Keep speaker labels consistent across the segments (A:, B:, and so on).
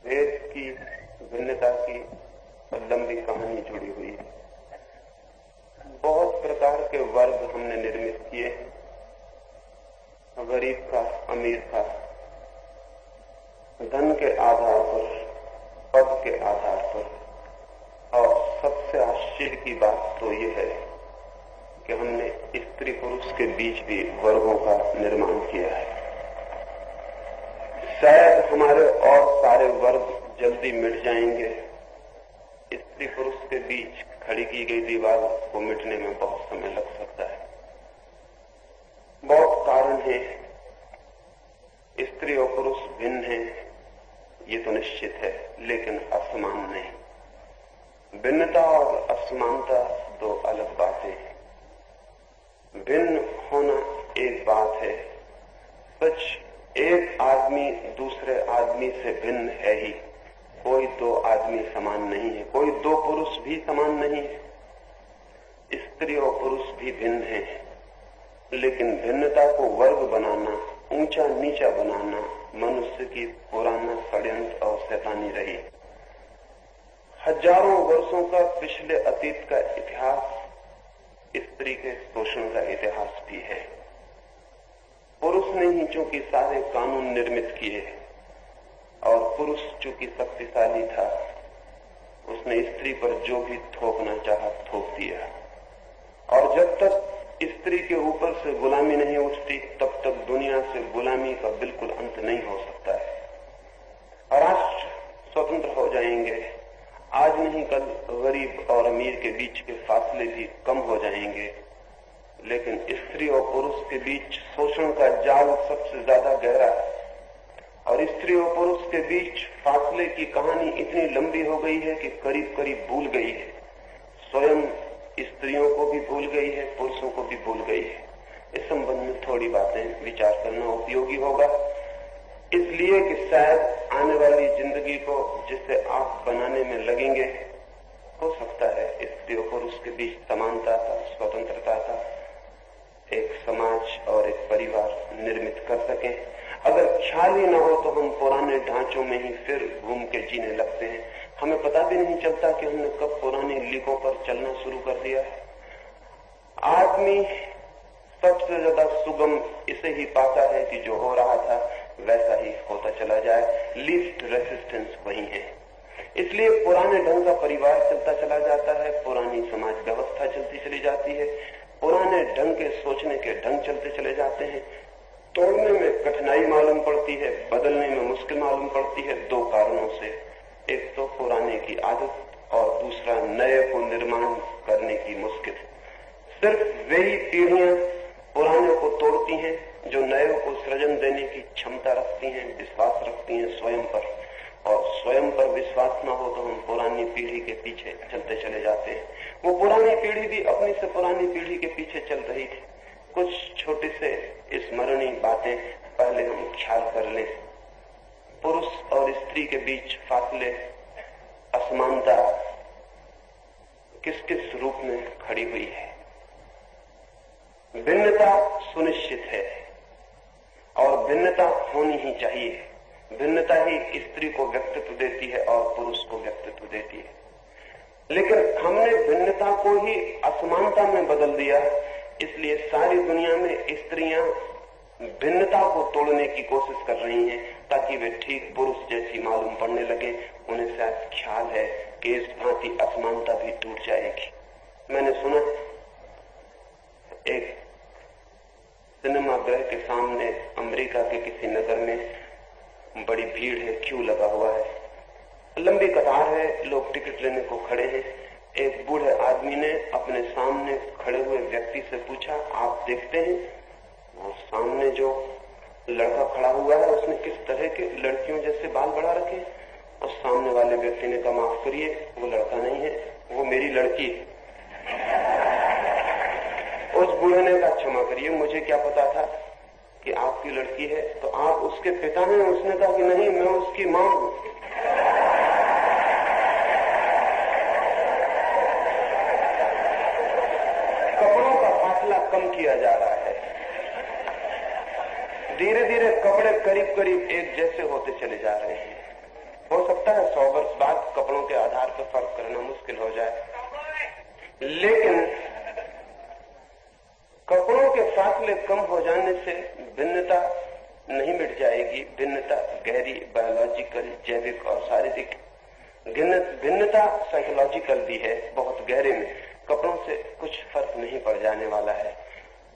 A: भेद की, भिन्नता की लंबी कहानी जुड़ी हुई है। बहुत प्रकार के वर्ग हमने निर्मित किए, गरीब का, अमीर का, धन के आधार पर, पद के आधार पर। और सबसे आश्चर्य की बात तो यह है कि हमने स्त्री पुरुष के बीच भी वर्गों का निर्माण किया है। शायद हमारे और सारे वर्ग जल्दी मिट जाएंगे, स्त्री पुरुष के बीच खड़ी की गई दीवार को मिटने में बहुत समय लग सकता है। बहुत कारण है। स्त्री और पुरुष भिन्न हैं, ये तो निश्चित है, लेकिन असमान नहीं। भिन्नता और असमानता दो अलग बातें हैं। भिन्न होना एक बात है, सच एक आदमी दूसरे आदमी से भिन्न है ही। कोई दो आदमी समान नहीं है, कोई दो पुरुष भी समान नहीं है। स्त्री और पुरुष भी भिन्न हैं, लेकिन भिन्नता को वर्ग बनाना, ऊंचा नीचा बनाना मनुष्य की पुराना षड्यंत्र और शैतानी रही। हजारों वर्षों का पिछले अतीत का इतिहास स्त्री के शोषण का इतिहास भी है। पुरुष ने ही चूंकि सारे कानून निर्मित किए और पुरुष चूंकि शक्तिशाली था, उसने स्त्री पर जो भी थोपना चाहा थोप दिया। और जब तक स्त्री के ऊपर से गुलामी नहीं उठती, तब तक दुनिया से गुलामी का बिल्कुल अंत नहीं हो सकता है। राष्ट्र स्वतंत्र हो जाएंगे, आज नहीं कल गरीब और अमीर के बीच के फासले भी कम हो जाएंगे, लेकिन स्त्री और पुरुष के बीच शोषण का जाल सबसे ज्यादा गहरा है। और स्त्री और पुरुष के बीच फासले की कहानी इतनी लंबी हो गई है कि करीब करीब भूल गई है। स्वयं स्त्रियों को भी भूल गई है, पुरुषों को भी भूल गई है। इस संबंध में थोड़ी बातें विचार करना उपयोगी होगा, इसलिए कि शायद आने वाली जिंदगी को जिसे आप बनाने में लगेंगे, हो सकता है स्त्री और पुरुष के बीच समानता का, स्वतंत्रता का एक समाज और एक परिवार निर्मित कर सकें। अगर ख्याल ही न हो तो हम पुराने ढांचों में ही फिर घूम के जीने लगते हैं। हमें पता भी नहीं चलता कि हमने कब पुरानी लीकों पर चलना शुरू कर दिया है। आदमी सबसे ज्यादा सुगम इसे ही पाता है कि जो हो रहा था वैसा ही होता चला जाए। लीस्ट रेसिस्टेंस वही है। इसलिए पुराने ढंग का परिवार चलता चला जाता है, पुरानी समाज व्यवस्था चलती चली जाती है, पुराने ढंग के सोचने के ढंग चलते चले जाते हैं। तोड़ने में कठिनाई मालूम पड़ती है, बदलने में मुश्किल मालूम पड़ती है, दो कारणों से। एक तो पुराने की आदत और दूसरा नए को निर्माण करने की मुश्किल। सिर्फ वही पीढ़ियां पुराने को तोड़ती हैं जो नए को सृजन देने की क्षमता रखती हैं, विश्वास रखती हैं स्वयं पर। और स्वयं पर विश्वास न हो तो हम पुरानी पीढ़ी के पीछे चलते चले जाते हैं। वो पुरानी पीढ़ी भी अपनी से पुरानी पीढ़ी के पीछे चल रही थी। कुछ छोटे से स्मरणीय बातें पहले हम ख्याल कर लें। पुरुष और स्त्री के बीच फासले, असमानता किस किस रूप में खड़ी हुई है। भिन्नता सुनिश्चित है और भिन्नता होनी ही चाहिए। भिन्नता ही स्त्री को व्यक्तित्व देती है और पुरुष को व्यक्तित्व देती है। लेकिन हमने भिन्नता को ही असमानता में बदल दिया, इसलिए सारी दुनिया में स्त्रियां भिन्नता को तोड़ने की कोशिश कर रही हैं ताकि वे ठीक पुरुष जैसी मालूम पड़ने लगे। उन्हें शायद ख्याल है कि इस भांति असमानता भी टूट जाएगी। मैंने सुना एक सिनेमा गृह के सामने अमेरिका के किसी नगर में बड़ी भीड़ है, क्यू लगा हुआ है, लंबी कतार है, लोग टिकट लेने को खड़े हैं। एक बूढ़े आदमी ने अपने सामने खड़े हुए व्यक्ति से पूछा, आप देखते हैं और सामने जो लड़का खड़ा हुआ है उसने किस तरह के लड़कियों जैसे बाल बढ़ा रखे? और सामने वाले व्यक्ति ने कहा, माफ करिए, वो लड़का नहीं है, वो मेरी लड़की है। उस बूढ़े ने कहा, क्षमा करिए, मुझे क्या पता था कि आपकी लड़की है, तो आप उसके पिता हैं? उसने कहा कि नहीं, मैं उसकी मां हूं। कपड़ों का फासला कम किया जा रहा है, धीरे धीरे कपड़े करीब करीब एक जैसे होते चले जा रहे हैं। हो सकता गहरी बायोलॉजिकल, जैविक और शारीरिक भिन्नता साइकोलॉजिकल भी है, बहुत गहरे में। कपड़ों से कुछ फर्क नहीं पड़ जाने वाला है।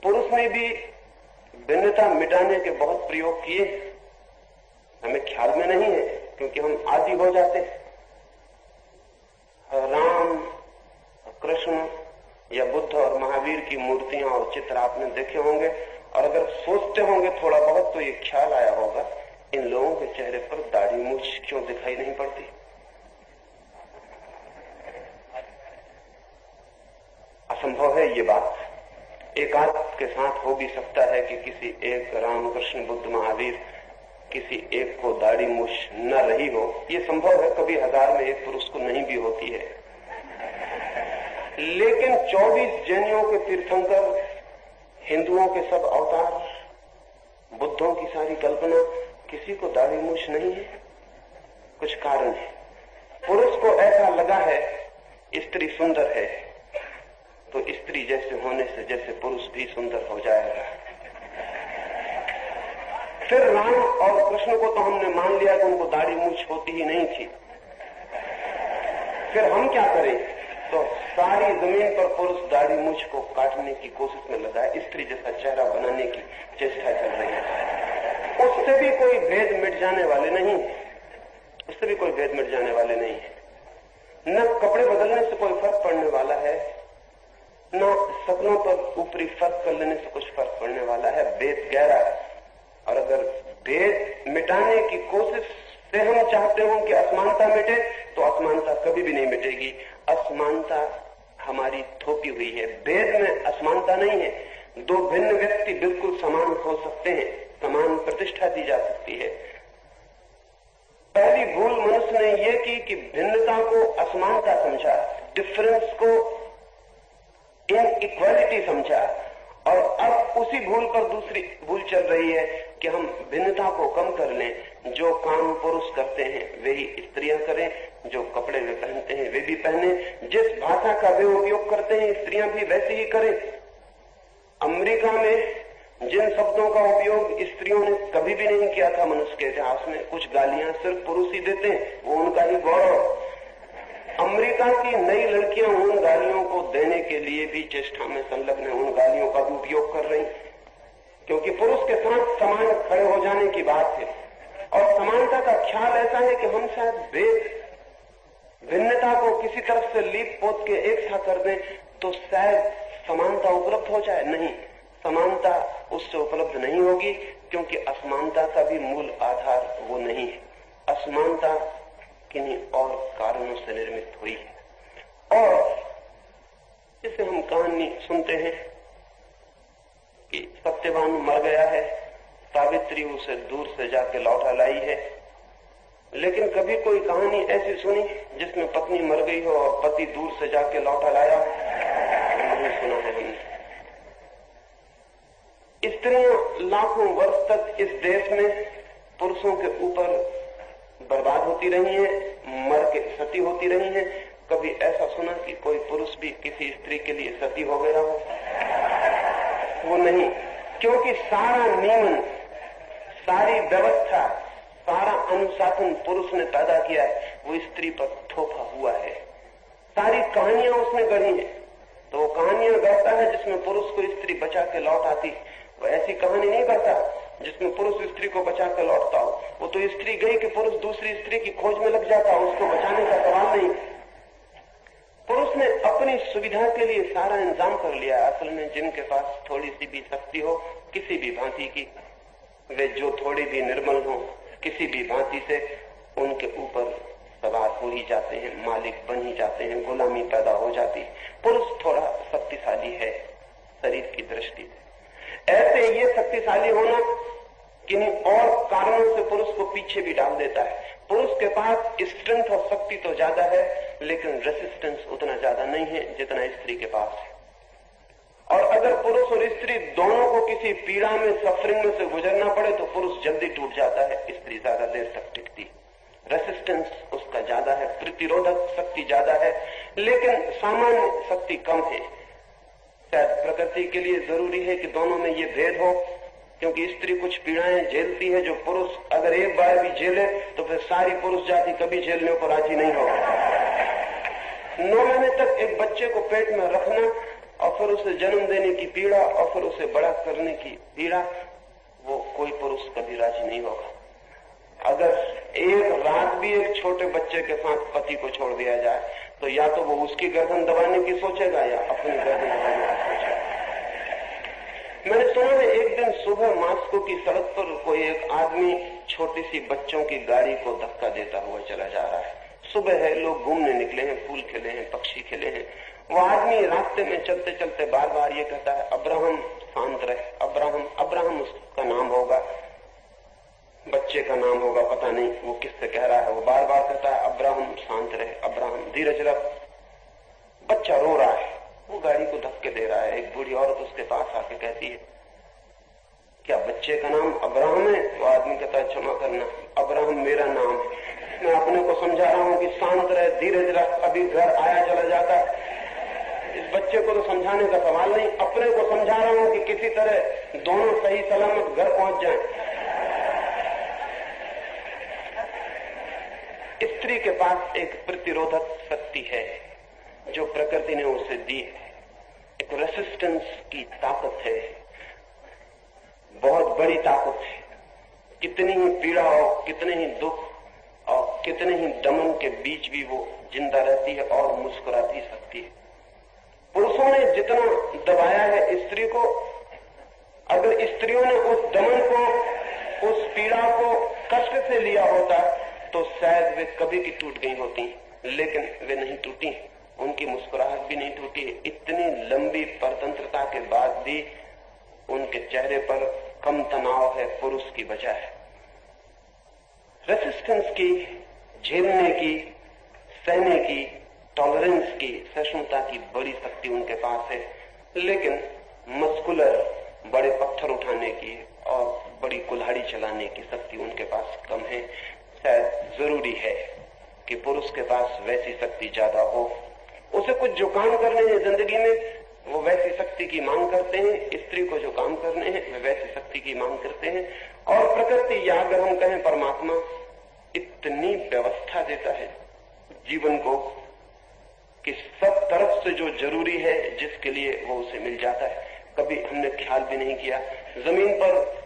A: पुरुष ने भी भिन्नता मिटाने के बहुत प्रयोग किए, हमें ख्याल में नहीं है क्योंकि हम आदी हो जाते हैं। राम, कृष्ण या बुद्ध और महावीर की मूर्तियां और चित्र आपने देखे होंगे, और अगर सोचते होंगे थोड़ा बहुत तो ये ख्याल आया होगा, इन लोगों के चेहरे पर दाढ़ी मूंछ क्यों दिखाई नहीं पड़ती? असंभव है ये बात। एक आध के साथ हो भी सकता है कि किसी एक राम, कृष्ण, बुद्ध, महावीर, किसी एक को दाढ़ी मूंछ न रही हो, ये संभव है। कभी 1000 में एक पुरुष को नहीं भी होती है। लेकिन 24 जैनियों के तीर्थंकर, हिंदुओं के सब अवतार, बुद्धों की सारी कल्पना, किसी को दाढ़ी मूंछ नहीं है। कुछ कारण है। पुरुष को ऐसा लगा है स्त्री सुंदर है, तो स्त्री जैसे होने से जैसे पुरुष भी सुंदर हो जाएगा। फिर राम और कृष्ण को तो हमने मान लिया कि उनको दाढ़ी मूंछ होती ही नहीं थी। फिर हम क्या करें? तो सारी जमीन पर पुरुष दाढ़ी मूंछ को काटने की कोशिश में लगा है, स्त्री जैसा चेहरा बनाने की चेष्टा चल रही है। उससे भी कोई भेद मिट जाने वाले नहीं, उससे भी कोई भेद मिट जाने वाले नहीं है। न कपड़े बदलने से कोई फर्क पड़ने वाला है, न सपनों पर ऊपरी फर्क कर लेने से कुछ फर्क पड़ने वाला है। भेद गहरा है, और अगर भेद मिटाने की कोशिश से हम चाहते हो कि असमानता मिटे, तो असमानता कभी भी नहीं मिटेगी। असमानता हमारी थोपी हुई है। भेद में असमानता नहीं है। दो भिन्न व्यक्ति बिल्कुल समान हो सकते हैं, समान प्रतिष्ठा दी जा सकती है। पहली भूल मनुष्य ने यह की कि भिन्नता को असमानता समझा, डिफरेंस को इनइक्वालिटी समझा, और अब उसी भूल पर दूसरी भूल चल रही है कि हम भिन्नता को कम कर लें। जो काम पुरुष करते हैं वे ही स्त्रियां करें, जो कपड़े वे पहनते हैं वे भी पहने, जिस भाषा का वे उपयोग करते हैं स्त्रियां भी वैसे ही करें। अमेरिका में जिन शब्दों का उपयोग स्त्रियों ने कभी भी नहीं किया था मनुष्य के इतिहास में, कुछ गालियां सिर्फ पुरुष ही देते हैं, वो उनका ही गौरव। अमेरिका की नई लड़कियां उन गालियों को देने के लिए भी चेष्टा में संलग्न है, उन गालियों का भी उपयोग कर रही, क्योंकि पुरुष के साथ समान खड़े हो जाने की बात है। और समानता का ख्याल ऐसा है कि हम शायद भिन्नता को किसी तरफ से लीप पोत के एक सा कर दें तो शायद समानता उपलब्ध हो जाए। नहीं, समानता उससे उपलब्ध नहीं होगी, क्योंकि असमानता का भी मूल आधार वो नहीं है। असमानता किन्हीं और कारणों से निर्मित हुई है। और जिसे हम कहानी सुनते हैं कि सत्यवान मर गया है, सावित्री उसे दूर से जाके लौटा लाई है, लेकिन कभी कोई कहानी ऐसी सुनी जिसमें पत्नी मर गई हो और पति दूर से जाके लौटा लाया? नहीं सुना है हमने। स्त्रियां लाखों वर्ष तक इस देश में पुरुषों के ऊपर बर्बाद होती रही हैं, मर के सती होती रही हैं। कभी ऐसा सुना कि कोई पुरुष भी किसी स्त्री के लिए सती हो गया हो? वो नहीं, क्योंकि सारा नियमन, सारी व्यवस्था, सारा अनुशासन पुरुष ने पैदा किया है, वो स्त्री पर थोपा हुआ है। सारी कहानियां उसने गढ़ी हैं, तो वो कहानियां गढ़ता है जिसमें पुरुष को स्त्री बचा के लौट आती। वो ऐसी कहानी नहीं गढ़ता जिसमें पुरुष स्त्री को बचा कर लौटता हो। वो तो स्त्री गई कि पुरुष दूसरी स्त्री की खोज में लग जाता, उसको बचाने का सवाल नहीं। पुरुष ने अपनी सुविधा के लिए सारा इंतजाम कर लिया। असल में जिनके पास थोड़ी सी भी शक्ति हो किसी भी भांति की, वे जो थोड़ी भी निर्मल हो किसी भी भांति से, उनके ऊपर सवार हो ही जाते हैं, मालिक बन ही जाते हैं, गुलामी पैदा हो जाती है। पुरुष थोड़ा शक्तिशाली है शरीर की दृष्टि से। ऐसे ये शक्तिशाली होना किन्हीं और कारणों से पुरुष को पीछे भी डाल देता है। पुरुष के पास स्ट्रेंथ और शक्ति तो ज्यादा है, लेकिन रेसिस्टेंस उतना ज्यादा नहीं है जितना स्त्री के पास है। और अगर पुरुष और स्त्री दोनों को किसी पीड़ा में, सफरिंग में से गुजरना पड़े तो पुरुष जल्दी टूट जाता है, स्त्री ज्यादा देर तक टिकती। रेसिस्टेंस उसका ज्यादा है, प्रतिरोधक शक्ति ज्यादा है, लेकिन सामान्य शक्ति कम है। शायद प्रकृति के लिए जरूरी है कि दोनों में ये भेद हो क्योंकि स्त्री कुछ पीड़ाएं झेलती है जो पुरुष अगर एक बार भी झेले तो फिर सारी पुरुष जाति कभी झेलने को राजी नहीं होगा। 9 महीने तक एक बच्चे को पेट में रखना और फिर उसे जन्म देने की पीड़ा और फिर उसे बड़ा करने की पीड़ा, वो कोई पुरुष कभी राजी नहीं होगा। अगर एक रात भी एक छोटे बच्चे के साथ पति को छोड़ दिया जाए तो या तो वो उसकी गर्दन दबाने की सोचेगा या अपनी गर्दन दबाने की सोचेगा। मैंने सुना है एक दिन सुबह मास्को की सड़क पर कोई एक आदमी छोटी सी बच्चों की गाड़ी को धक्का देता हुआ चला जा रहा है। सुबह है, लोग घूमने निकले हैं, फूल खिले हैं, पक्षी खिले हैं। वो आदमी रास्ते में चलते चलते बार बार ये कहता है, अब्राहम शांत रहे, अब्राहम। अब्राहम उसका नाम होगा, बच्चे का नाम होगा, पता नहीं वो किससे कह रहा है। वो बार बार कहता है, अब्राहम शांत रहे, अब्राहम धीरज रख। बच्चा रो रहा है, वो गाड़ी को धक्के दे रहा है। एक बूढ़ी औरत उसके पास आके कहती है, क्या बच्चे का नाम अब्राहम है? वो आदमी कहता है, क्षमा करना, अब्राहम मेरा नाम है। मैं अपने को समझा रहा हूं कि शांत रहे, धीरज रख, अभी घर आया चला जाता। इस बच्चे को तो समझाने का सवाल नहीं, अपने को समझा रहा हूं कि किसी तरह दोनों सही सलामत घर पहुंच जाएं। स्त्री के पास एक प्रतिरोधक शक्ति है जो प्रकृति ने उसे दी है। एक रेसिस्टेंस की ताकत है, बहुत बड़ी ताकत है। कितनी ही पीड़ा और कितने ही दुख और कितने ही दमन के बीच भी वो जिंदा रहती है और मुस्कुरा भी सकती है। पुरुषों ने जितना दबाया है स्त्री को, अगर स्त्रियों ने उस दमन को, उस पीड़ा को कष्ट से लिया होता तो शायद वे कभी की टूट गई होती, लेकिन वे नहीं टूटी। उनकी मुस्कुराहट भी नहीं टूटी। इतनी लंबी परतंत्रता के बाद भी उनके चेहरे पर कम तनाव है पुरुष की बजाय। रेसिस्टेंस की, झेलने की, सहने की, टॉलरेंस की, सहिष्णुता की बड़ी शक्ति उनके पास है, लेकिन मस्कुलर, बड़े पत्थर उठाने की और बड़ी कुल्हाड़ी चलाने की शक्ति उनके पास कम है। शायद जरूरी है कि पुरुष के पास वैसी शक्ति ज्यादा हो। उसे कुछ जो काम करने हैं जिंदगी में वो वैसी शक्ति की मांग करते हैं, स्त्री को जो काम करने हैं वे वैसी शक्ति की मांग करते हैं। और प्रकृति, या अगर हम कहें परमात्मा, इतनी व्यवस्था देता है जीवन को कि सब तरफ से जो जरूरी है जिसके लिए वो उसे मिल जाता है। कभी हमने ख्याल भी नहीं किया, जमीन पर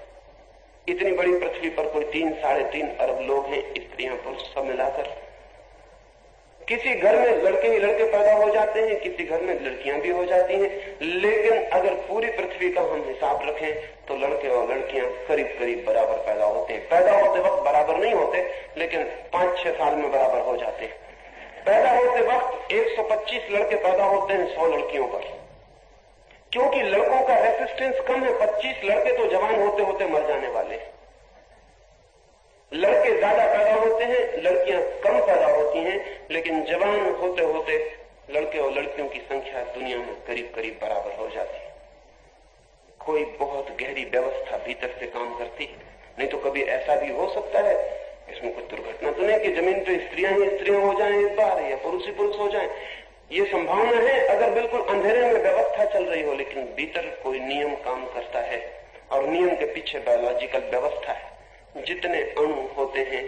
A: इतनी बड़ी पृथ्वी पर कोई 3-3.5 अरब लोग हैं, स्त्रियां पुरुष सब मिलाकर। किसी घर में लड़के ही लड़के पैदा हो जाते हैं, किसी घर में लड़कियां भी हो जाती हैं, लेकिन अगर पूरी पृथ्वी का हम हिसाब रखें तो लड़के और लड़कियां करीब करीब बराबर पैदा होते हैं। पैदा होते वक्त बराबर नहीं होते, लेकिन 5-6 साल में बराबर हो जाते हैं। पैदा होते वक्त 125 लड़के पैदा होते हैं 100 लड़कियों पर, क्योंकि लड़कों का रेसिस्टेंस कम है। 25 लड़के तो जवान होते होते मर जाने वाले। लड़के ज्यादा पैदा होते हैं, लड़कियां कम पैदा होती हैं, लेकिन जवान होते होते लड़के और लड़कियों की संख्या दुनिया में करीब करीब बराबर हो जाती है। कोई बहुत गहरी व्यवस्था भीतर से काम करती है। नहीं तो कभी ऐसा भी हो सकता है, इसमें कोई दुर्घटना तो नहीं कि जमीन पे स्त्रियां ही स्त्रियां हो जाएं एक बार, या पुरुष ही पुरुष हो जाएं। ये संभावना है अगर बिल्कुल अंधेरे में व्यवस्था चल रही हो, लेकिन भीतर कोई नियम काम करता है और नियम के पीछे बायोलॉजिकल व्यवस्था है। जितने अणु होते हैं,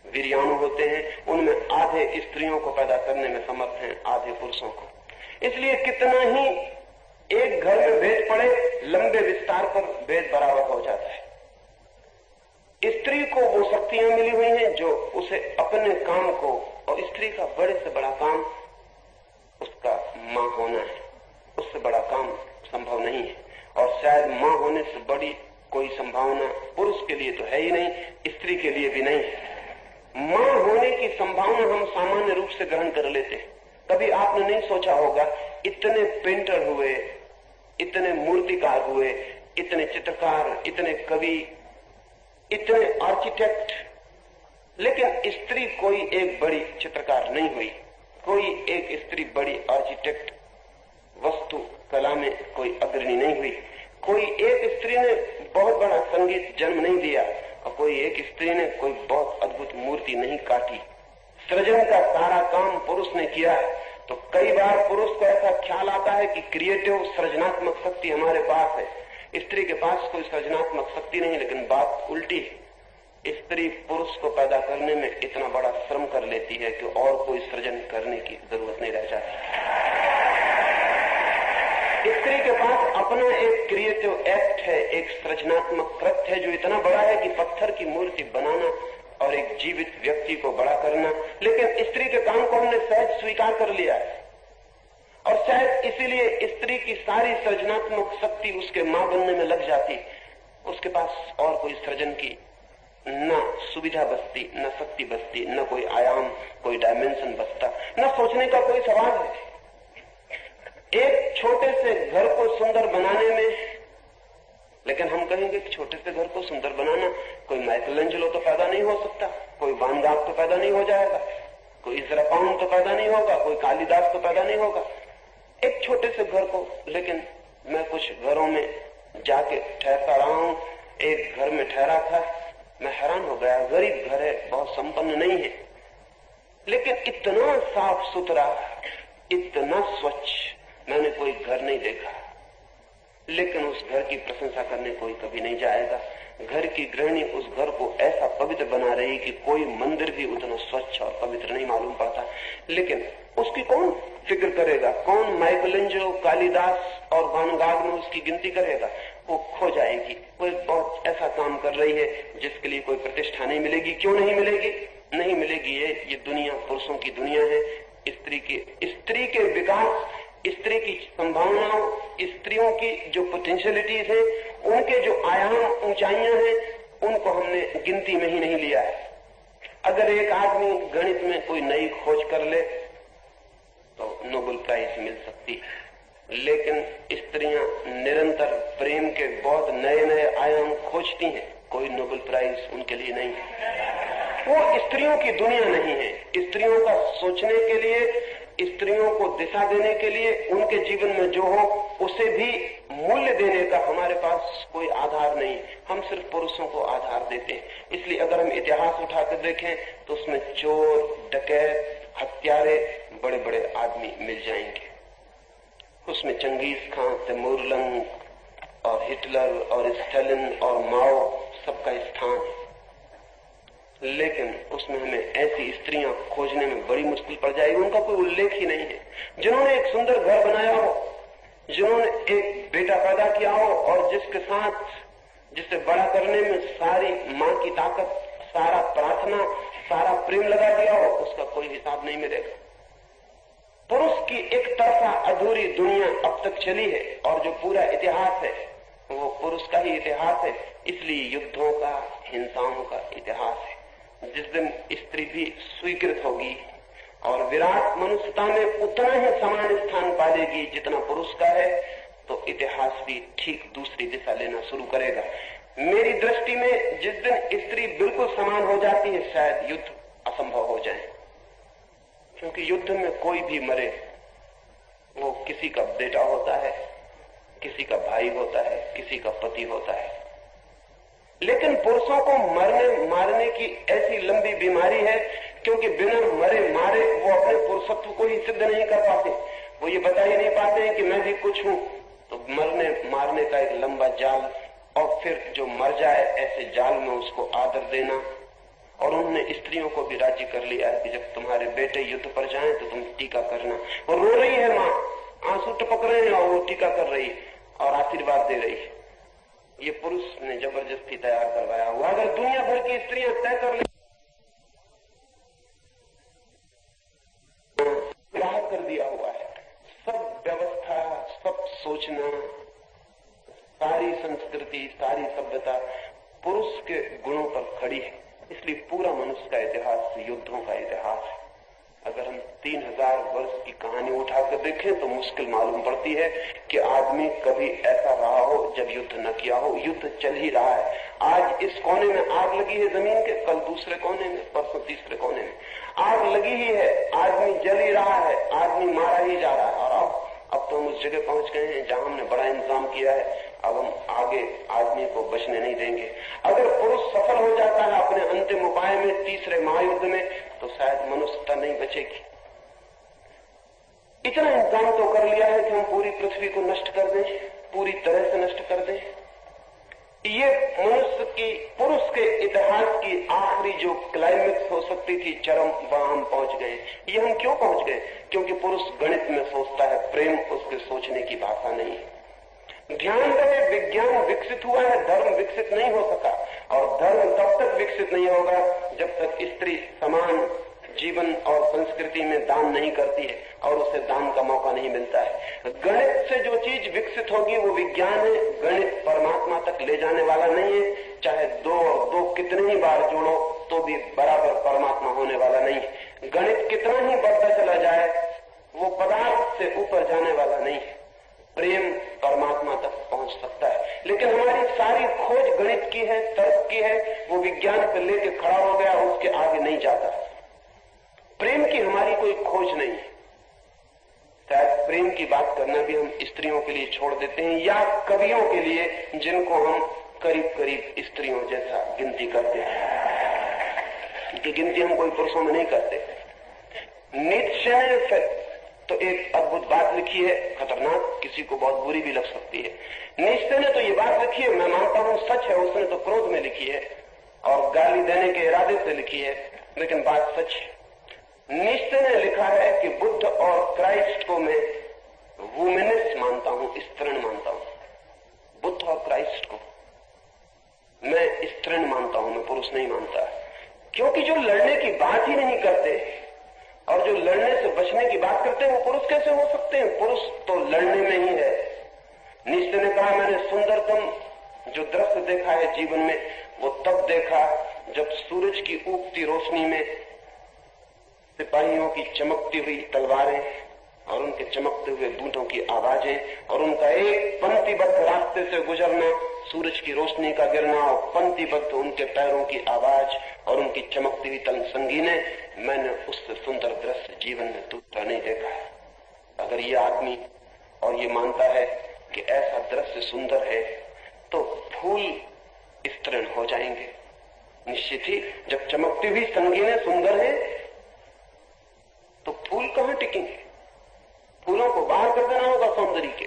A: वीर्याणु होते हैं, उनमें आधे स्त्रियों को पैदा करने में समर्थ हैं, आधे पुरुषों को। इसलिए कितना ही एक घर में भेद पड़े, लंबे विस्तार पर भेद बराबर हो जाता है। स्त्री को वो शक्तियां मिली हुई हैं जो उसे अपने काम को, और स्त्री का बड़े से बड़ा काम उसका मां होना है, उससे बड़ा काम संभव नहीं है। और शायद मां होने से बड़ी कोई संभावना पुरुष के लिए तो है ही नहीं, स्त्री के लिए भी नहीं। मां होने की संभावना हम सामान्य रूप से ग्रहण कर लेते हैं। कभी आपने नहीं सोचा होगा, इतने पेंटर हुए, इतने मूर्तिकार हुए, इतने चित्रकार, इतने कवि, इतने आर्किटेक्ट, लेकिन स्त्री कोई एक बड़ी चित्रकार नहीं हुई। कोई एक स्त्री बड़ी आर्किटेक्ट, वस्तु कला में कोई अग्रणी नहीं हुई। कोई एक स्त्री ने बहुत बड़ा संगीत जन्म नहीं दिया, और कोई एक स्त्री ने कोई बहुत अद्भुत मूर्ति नहीं काटी। सृजन का सारा काम पुरुष ने किया। तो कई बार पुरुष को ऐसा ख्याल आता है कि क्रिएटिव, सृजनात्मक शक्ति हमारे पास है, स्त्री के पास कोई सृजनात्मक शक्ति नहीं, लेकिन बात उल्टी है। स्त्री पुरुष को पैदा करने में इतना बड़ा श्रम कर लेती है कि और कोई सृजन करने की जरूरत नहीं रह जाती। स्त्री के पास अपना एक क्रिएटिव एक्ट है, एक सृजनात्मक कृत्य है जो इतना बड़ा है कि पत्थर की मूर्ति बनाना और एक जीवित व्यक्ति को बड़ा करना। लेकिन स्त्री के काम को हमने सहज स्वीकार कर लिया है, और शायद इसीलिए स्त्री की सारी सृजनात्मक शक्ति उसके मां बनने में लग जाती। उसके पास और कोई सृजन की न सुविधा बचती, न शक्ति बचती, न कोई आयाम, कोई डायमेंशन बचता, न सोचने का कोई सवाल है। एक छोटे से घर को सुंदर बनाने में, लेकिन हम कहेंगे कि छोटे से घर को सुंदर बनाना, कोई माइकलएंजेलो तो पैदा नहीं हो सकता, कोई वान गॉग तो पैदा नहीं हो जाएगा, कोई इज़रा पाउंड तो पैदा नहीं होगा, कोई कालिदास तो पैदा नहीं होगा। एक छोटे से घर को, लेकिन मैं कुछ घरों में जाके ठहरता रहा हूं। एक घर में ठहरा था, मैं हैरान हो गया। गरीब घर है, बहुत संपन्न नहीं है, लेकिन इतना साफ सुथरा, इतना स्वच्छ मैंने कोई घर नहीं देखा। लेकिन उस घर की प्रशंसा करने कोई कभी नहीं जाएगा। घर की गृहिणी उस घर को ऐसा पवित्र बना रही कि कोई मंदिर भी उतना स्वच्छ और पवित्र नहीं मालूम पड़ता। लेकिन उसकी कौन फिक्र करेगा? कौन माइकलएंजेलो, कालिदास और वान गॉग में उसकी गिनती करेगा? वो खो जाएगी। वो बहुत ऐसा काम कर रही है जिसके लिए कोई प्रतिष्ठा नहीं मिलेगी। क्यों नहीं मिलेगी? नहीं मिलेगी ये दुनिया पुरुषों की दुनिया है। स्त्री के विकास, स्त्री की संभावनाओं, स्त्रियों की जो पोटेंशियलिटीज हैं, उनके जो आयाम, ऊंचाइयां हैं, उनको हमने गिनती में ही नहीं लिया है। अगर एक आदमी गणित में कोई नई खोज कर ले तो नोबेल प्राइज मिल सकती है, लेकिन स्त्रियां निरंतर प्रेम के बहुत नए नए आयाम खोजती हैं, कोई नोबेल प्राइज उनके लिए नहीं है। वो स्त्रियों की दुनिया नहीं है। स्त्रियों का सोचने के लिए, स्त्रियों को दिशा देने के लिए, उनके जीवन में जो हो उसे भी मूल्य देने का हमारे पास कोई आधार नहीं। हम सिर्फ पुरुषों को आधार देते हैं। इसलिए अगर हम इतिहास उठाकर देखें तो उसमें चोर, डकैत, हत्यारे, बड़े बड़े आदमी मिल जाएंगे। उसमें चंगेज खान, तिमोरलंग और हिटलर और स्टालिन और माओ सबका स्थान है। लेकिन उसमें हमें ऐसी स्त्रियां खोजने में बड़ी मुश्किल पड़ जाएगी, उनका कोई उल्लेख ही नहीं है। जिन्होंने एक सुंदर घर बनाया हो, जिन्होंने एक बेटा पैदा किया हो और जिसके साथ, जिसे बड़ा करने में सारी मां की ताकत, सारा प्रार्थना, सारा प्रेम लगा दिया हो, उसका कोई हिसाब नहीं मिलेगा। पुरुष की एक तरफा अधूरी दुनिया अब तक चली है, और जो पूरा इतिहास है वो पुरुष का ही इतिहास है। इसलिए युद्धों का, हिंसाओं का इतिहास है। जिस दिन स्त्री भी स्वीकृत होगी और विराट मनुष्यता में उतना ही समान स्थान पालेगी जितना पुरुष का है, तो इतिहास भी ठीक दूसरी दिशा लेना शुरू करेगा। मेरी दृष्टि में जिस दिन स्त्री बिल्कुल समान हो जाती है, शायद युद्ध असंभव हो जाए। क्योंकि युद्ध में कोई भी मरे, वो किसी का बेटा होता है, किसी का भाई होता है, किसी का पति होता है। लेकिन पुरुषों को मरने मारने की ऐसी लंबी बीमारी है, क्योंकि बिना मरे मारे वो अपने पुरुषत्व को ही सिद्ध नहीं कर पाते। वो ये बता ही नहीं पाते हैं कि मैं भी कुछ हूं। तो मरने मारने का एक लंबा जाल, और फिर जो मर जाए ऐसे जाल में उसको आदर देना। और उन्होंने स्त्रियों को भी राजी कर लिया है कि जब तुम्हारे बेटे युद्ध पर जाएं तो तुम टीका करना। और रो रही है माँ, आंसू टपक रहे हैं, और वो टीका कर रही और आशीर्वाद दे रही है। ये पुरुष ने जबरदस्ती तैयार करवाया हुआ। अगर दुनिया भर की स्त्रियां तय कर ले, राहत कर दिया हुआ है। सब व्यवस्था, सब सोचना, सारी संस्कृति, सारी सभ्यता पुरुष के गुणों पर खड़ी है। इसलिए पूरा मनुष्य का इतिहास युद्धों का इतिहास है। अगर हम 3000 वर्ष की कहानी उठाकर देखें तो मुश्किल मालूम पड़ती है कि आदमी कभी ऐसा रहा हो जब युद्ध न किया हो। युद्ध चल ही रहा है। आज इस कोने में आग लगी है जमीन के, कल दूसरे कोने में, परसों तीसरे कोने में आग लगी ही है। आदमी जल ही रहा है, आदमी मारा ही जा रहा है। और अब तो हम उस जगह पहुंच गए हैं जहां हमने बड़ा इंतजाम किया है। अब हम आगे आदमी को बचने नहीं देंगे। अगर पुरुष सफल हो जाता है अपने अंतिम उपाय में, तीसरे महायुद्ध में, तो शायद मनुष्यता नहीं बचेगी। इतना इंतजाम तो कर लिया है कि हम पूरी पृथ्वी को नष्ट कर दें, पूरी तरह से नष्ट कर दें। ये मनुष्य की, पुरुष के इतिहास की आखिरी जो क्लाइमेक्स हो सकती थी, चरम, वहां हम पहुंच गए। ये हम क्यों पहुंच गए? क्योंकि पुरुष गणित में सोचता है, प्रेम उसके सोचने की भाषा नहीं है। ध्यान रहे, विज्ञान विकसित हुआ है, धर्म विकसित नहीं हो सका, और धर्म तब तक विकसित नहीं होगा जब तक स्त्री समान जीवन और संस्कृति में दान नहीं करती है और उसे दान का मौका नहीं मिलता है। गणित से जो चीज विकसित होगी वो विज्ञान है। गणित परमात्मा तक ले जाने वाला नहीं है। चाहे दो और दो कितने ही बार जोड़ो तो भी बराबर परमात्मा होने वाला नहीं है। गणित कितना ही बढ़ता चला जाए वो पदार्थ से ऊपर जाने वाला नहीं है। प्रेम परमात्मा तक पहुंच सकता है, लेकिन हमारी सारी खोज गणित की है, तर्क की है, वो विज्ञान पर लेके खड़ा हो गया, उसके आगे नहीं जाता। प्रेम की हमारी कोई खोज नहीं है। शायद प्रेम की बात करना भी हम स्त्रियों के लिए छोड़ देते हैं, या कवियों के लिए जिनको हम करीब करीब स्त्रियों जैसा गिनती करते हैं, कि गिनती हम कोई पुरुषों में नहीं करते। नीत्शे ने तो एक अद्भुत बात लिखी है, खतरनाक, किसी को बहुत बुरी भी लग सकती है। नीत्शे ने तो ये बात लिखी है, मैं मानता हूं सच है, उसने तो क्रोध में लिखी है और गाली देने के इरादे से लिखी है, लेकिन बात सच है। नीत्शे ने लिखा है कि बुद्ध और क्राइस्ट को मैं वुमेनिस्ट मानता हूं, स्त्रीण मानता हूं। बुद्ध और क्राइस्ट को मैं स्त्रीण मानता हूं, मैं पुरुष नहीं मानता, क्योंकि जो लड़ने की बात ही नहीं करते और जो लड़ने से बचने की बात करते हैं वो पुरुष कैसे हो सकते हैं? पुरुष तो लड़ने में ही है। नीत्शे ने कहा, मैंने सुंदरतम जो दृश्य देखा है जीवन में वो तब देखा जब सूरज की उगती रोशनी में सिपाहियों की चमकती हुई तलवारें और उनके चमकते हुए बूटों की आवाजें और उनका एक पंक्तिबद्ध रास्ते से गुजरना, सूरज की रोशनी का गिरना और पंक्तिबद्ध उनके पैरों की आवाज और उनकी चमकती हुई तन संगीनें, मैंने उससे सुंदर दृश्य जीवन में दूसरा नहीं देखा है। अगर ये आदमी और ये मानता है कि ऐसा दृश्य सुंदर है तो फूल स्त्रीण हो जाएंगे निश्चित ही। जब चमकती हुई संगीनें सुंदर है तो फूल कहां टिकेंगे? फूलों को बाहर कर देना होगा सौंदर्य के।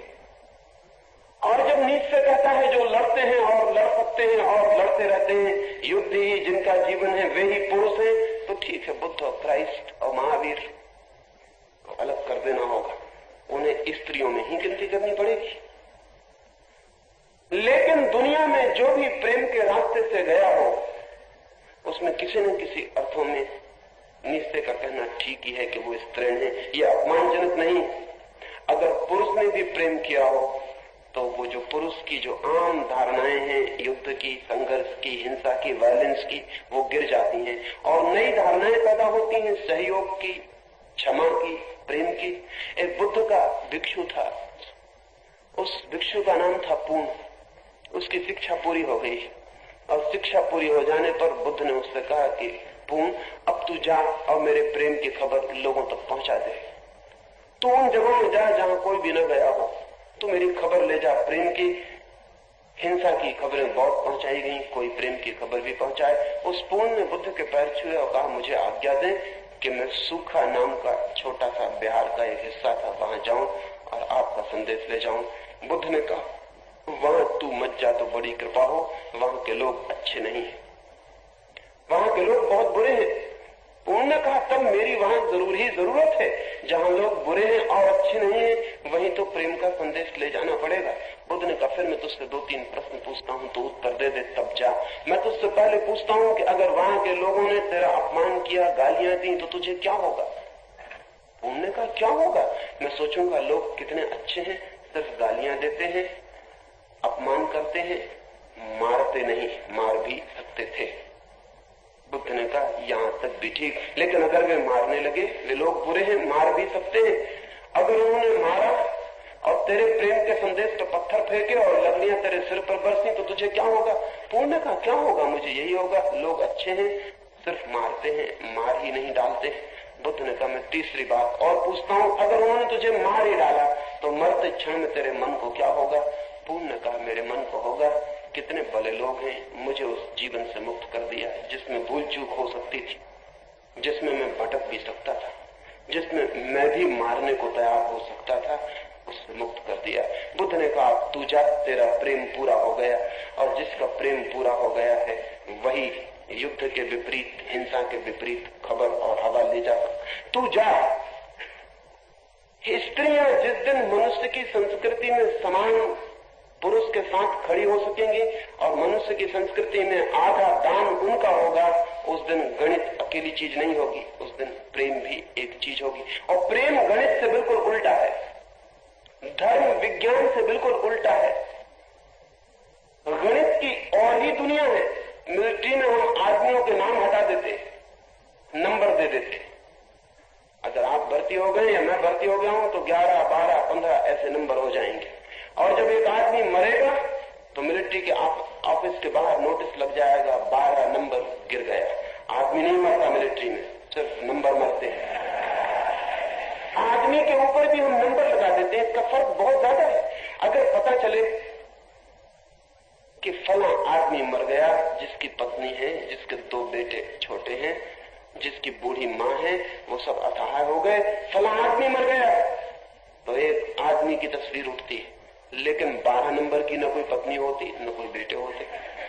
A: और जब नीत्शे कहता है जो लड़ते हैं और लड़ सकते हैं और लड़ते रहते हैं, युद्ध ही जिनका जीवन है वे ही पुरुष हैं, तो ठीक है, बुद्ध और क्राइस्ट और महावीर को अलग कर देना होगा, उन्हें स्त्रियों में ही गिनती करनी पड़ेगी। लेकिन दुनिया में जो भी प्रेम के रास्ते से गया हो उसमें किसी न किसी अर्थों में नीत्शे का कहना ठीक ही है कि वो स्त्रीण है। ये अपमानजनक नहीं। अगर पुरुष ने भी प्रेम किया हो तो वो जो पुरुष की जो आम धारणाएं हैं युद्ध की, संघर्ष की, हिंसा की, वायलेंस की, वो गिर जाती हैं और नई धारणाएं पैदा होती हैं, सहयोग की, क्षमा की, प्रेम की। एक बुद्ध का भिक्षु था, उस भिक्षु का नाम था पूर्ण। उसकी शिक्षा पूरी हो गई और शिक्षा पूरी हो जाने पर बुद्ध ने उससे कहा कि पूर्ण, अब तू जा और मेरे प्रेम की खबर लोगों तक पहुंचा दे। तू उन जगहों में जा जहां कोई भी न गया हो, तू मेरी खबर ले जा प्रेम की। हिंसा की खबरें बहुत पहुंचाई गई, कोई प्रेम की खबर भी पहुंचाए। उस पूर्ण ने बुद्ध के पैर छुए और कहा, मुझे आज्ञा दें कि मैं सूखा नाम का छोटा सा बिहार का एक हिस्सा था, वहां जाऊं और आपका संदेश ले जाऊं। बुद्ध ने कहा, वहां तू मत जा तो बड़ी कृपा हो, वहां के लोग अच्छे नहीं है, वहां के लोग बहुत बुरे हैं। पूर्ण ने कहा, तब मेरी वहां जरूरत है, जहां लोग बुरे हैं और अच्छे नहीं हैं, वहीं तो प्रेम का संदेश ले जाना पड़ेगा। बुद्ध ने कहा, फिर मैं तुझसे 2-3 प्रश्न पूछता हूं, तो उत्तर दे दे तब जा। मैं तुझसे पहले पूछता हूं कि अगर वहां के लोगों ने तेरा अपमान किया, गालियां दी, तो तुझे क्या होगा? पूर्ण ने कहा, क्या होगा? मैं सोचूंगा लोग कितने अच्छे हैं, सिर्फ गालियां देते हैं, अपमान करते हैं, मारते नहीं, मार भी सकते थे। बुद्ध ने कहा, यहां तक भी ठीक, लेकिन अगर वे मारने लगे, वे लोग बुरे हैं, मार भी सकते हैं। अगर उन्होंने मारा और तेरे प्रेम के संदेश पर पत्थर फेंके और लकड़ियां तेरे सिर पर बरसी, तो तुझे क्या होगा? पूर्ण ने कहा, क्या होगा? मुझे यही होगा, लोग अच्छे हैं, सिर्फ मारते हैं, मार ही नहीं डालते। बुद्ध ने कहा, मैं तीसरी बात और पूछता हूं, अगर उन्होंने तुझे मार ही डाला तो मरते क्षण में तेरे मन को क्या होगा? पूर्ण ने कहा, मेरे मन को होगा, कितने भले लोग हैं, मुझे उस जीवन से मुक्त कर दिया जिसमें भूल चूक हो सकती थी, जिसमें मैं भटक भी सकता था, जिसमें मैं भी मारने को तैयार हो सकता था, उससे से मुक्त कर दिया। बुद्ध ने कहा तू जा, तेरा प्रेम पूरा हो गया, और जिसका प्रेम पूरा हो गया है वही युद्ध के विपरीत, हिंसा के विपरीत खबर और हवा ले जा सकता। तू जा। स्त्रियां जिस दिन मनुष्य की संस्कृति में समान पुरुष के साथ खड़ी हो सकेंगी और मनुष्य की संस्कृति में आधा दान उनका होगा, उस दिन गणित अकेली चीज नहीं होगी, उस दिन प्रेम भी एक चीज होगी। और प्रेम गणित से बिल्कुल उल्टा है, धर्म विज्ञान से बिल्कुल उल्टा है। गणित की और ही दुनिया है। मिलिट्री में हम आदमियों के नाम हटा देते, नंबर दे देते। अगर आप भर्ती हो गए या मैं भर्ती हो गया हूं तो 11, 12, 15 ऐसे नंबर हो जाएंगे। और जब एक आदमी मरेगा तो मिलिट्री के ऑफिस के बाहर नोटिस लग जाएगा 12 नंबर गिर गया। आदमी नहीं मरता मिलिट्री में, सिर्फ नंबर मरते हैं। आदमी के ऊपर भी हम नंबर लगा देते हैं। इसका फर्क बहुत ज्यादा है। अगर पता चले कि फला आदमी मर गया, जिसकी पत्नी है, जिसके 2 बेटे छोटे हैं, जिसकी बूढ़ी माँ है, वो सब असहाय हो गए, फला आदमी मर गया, तो एक आदमी की तस्वीर उठती है। लेकिन 12 नंबर की न कोई पत्नी होती न कोई बेटे होते।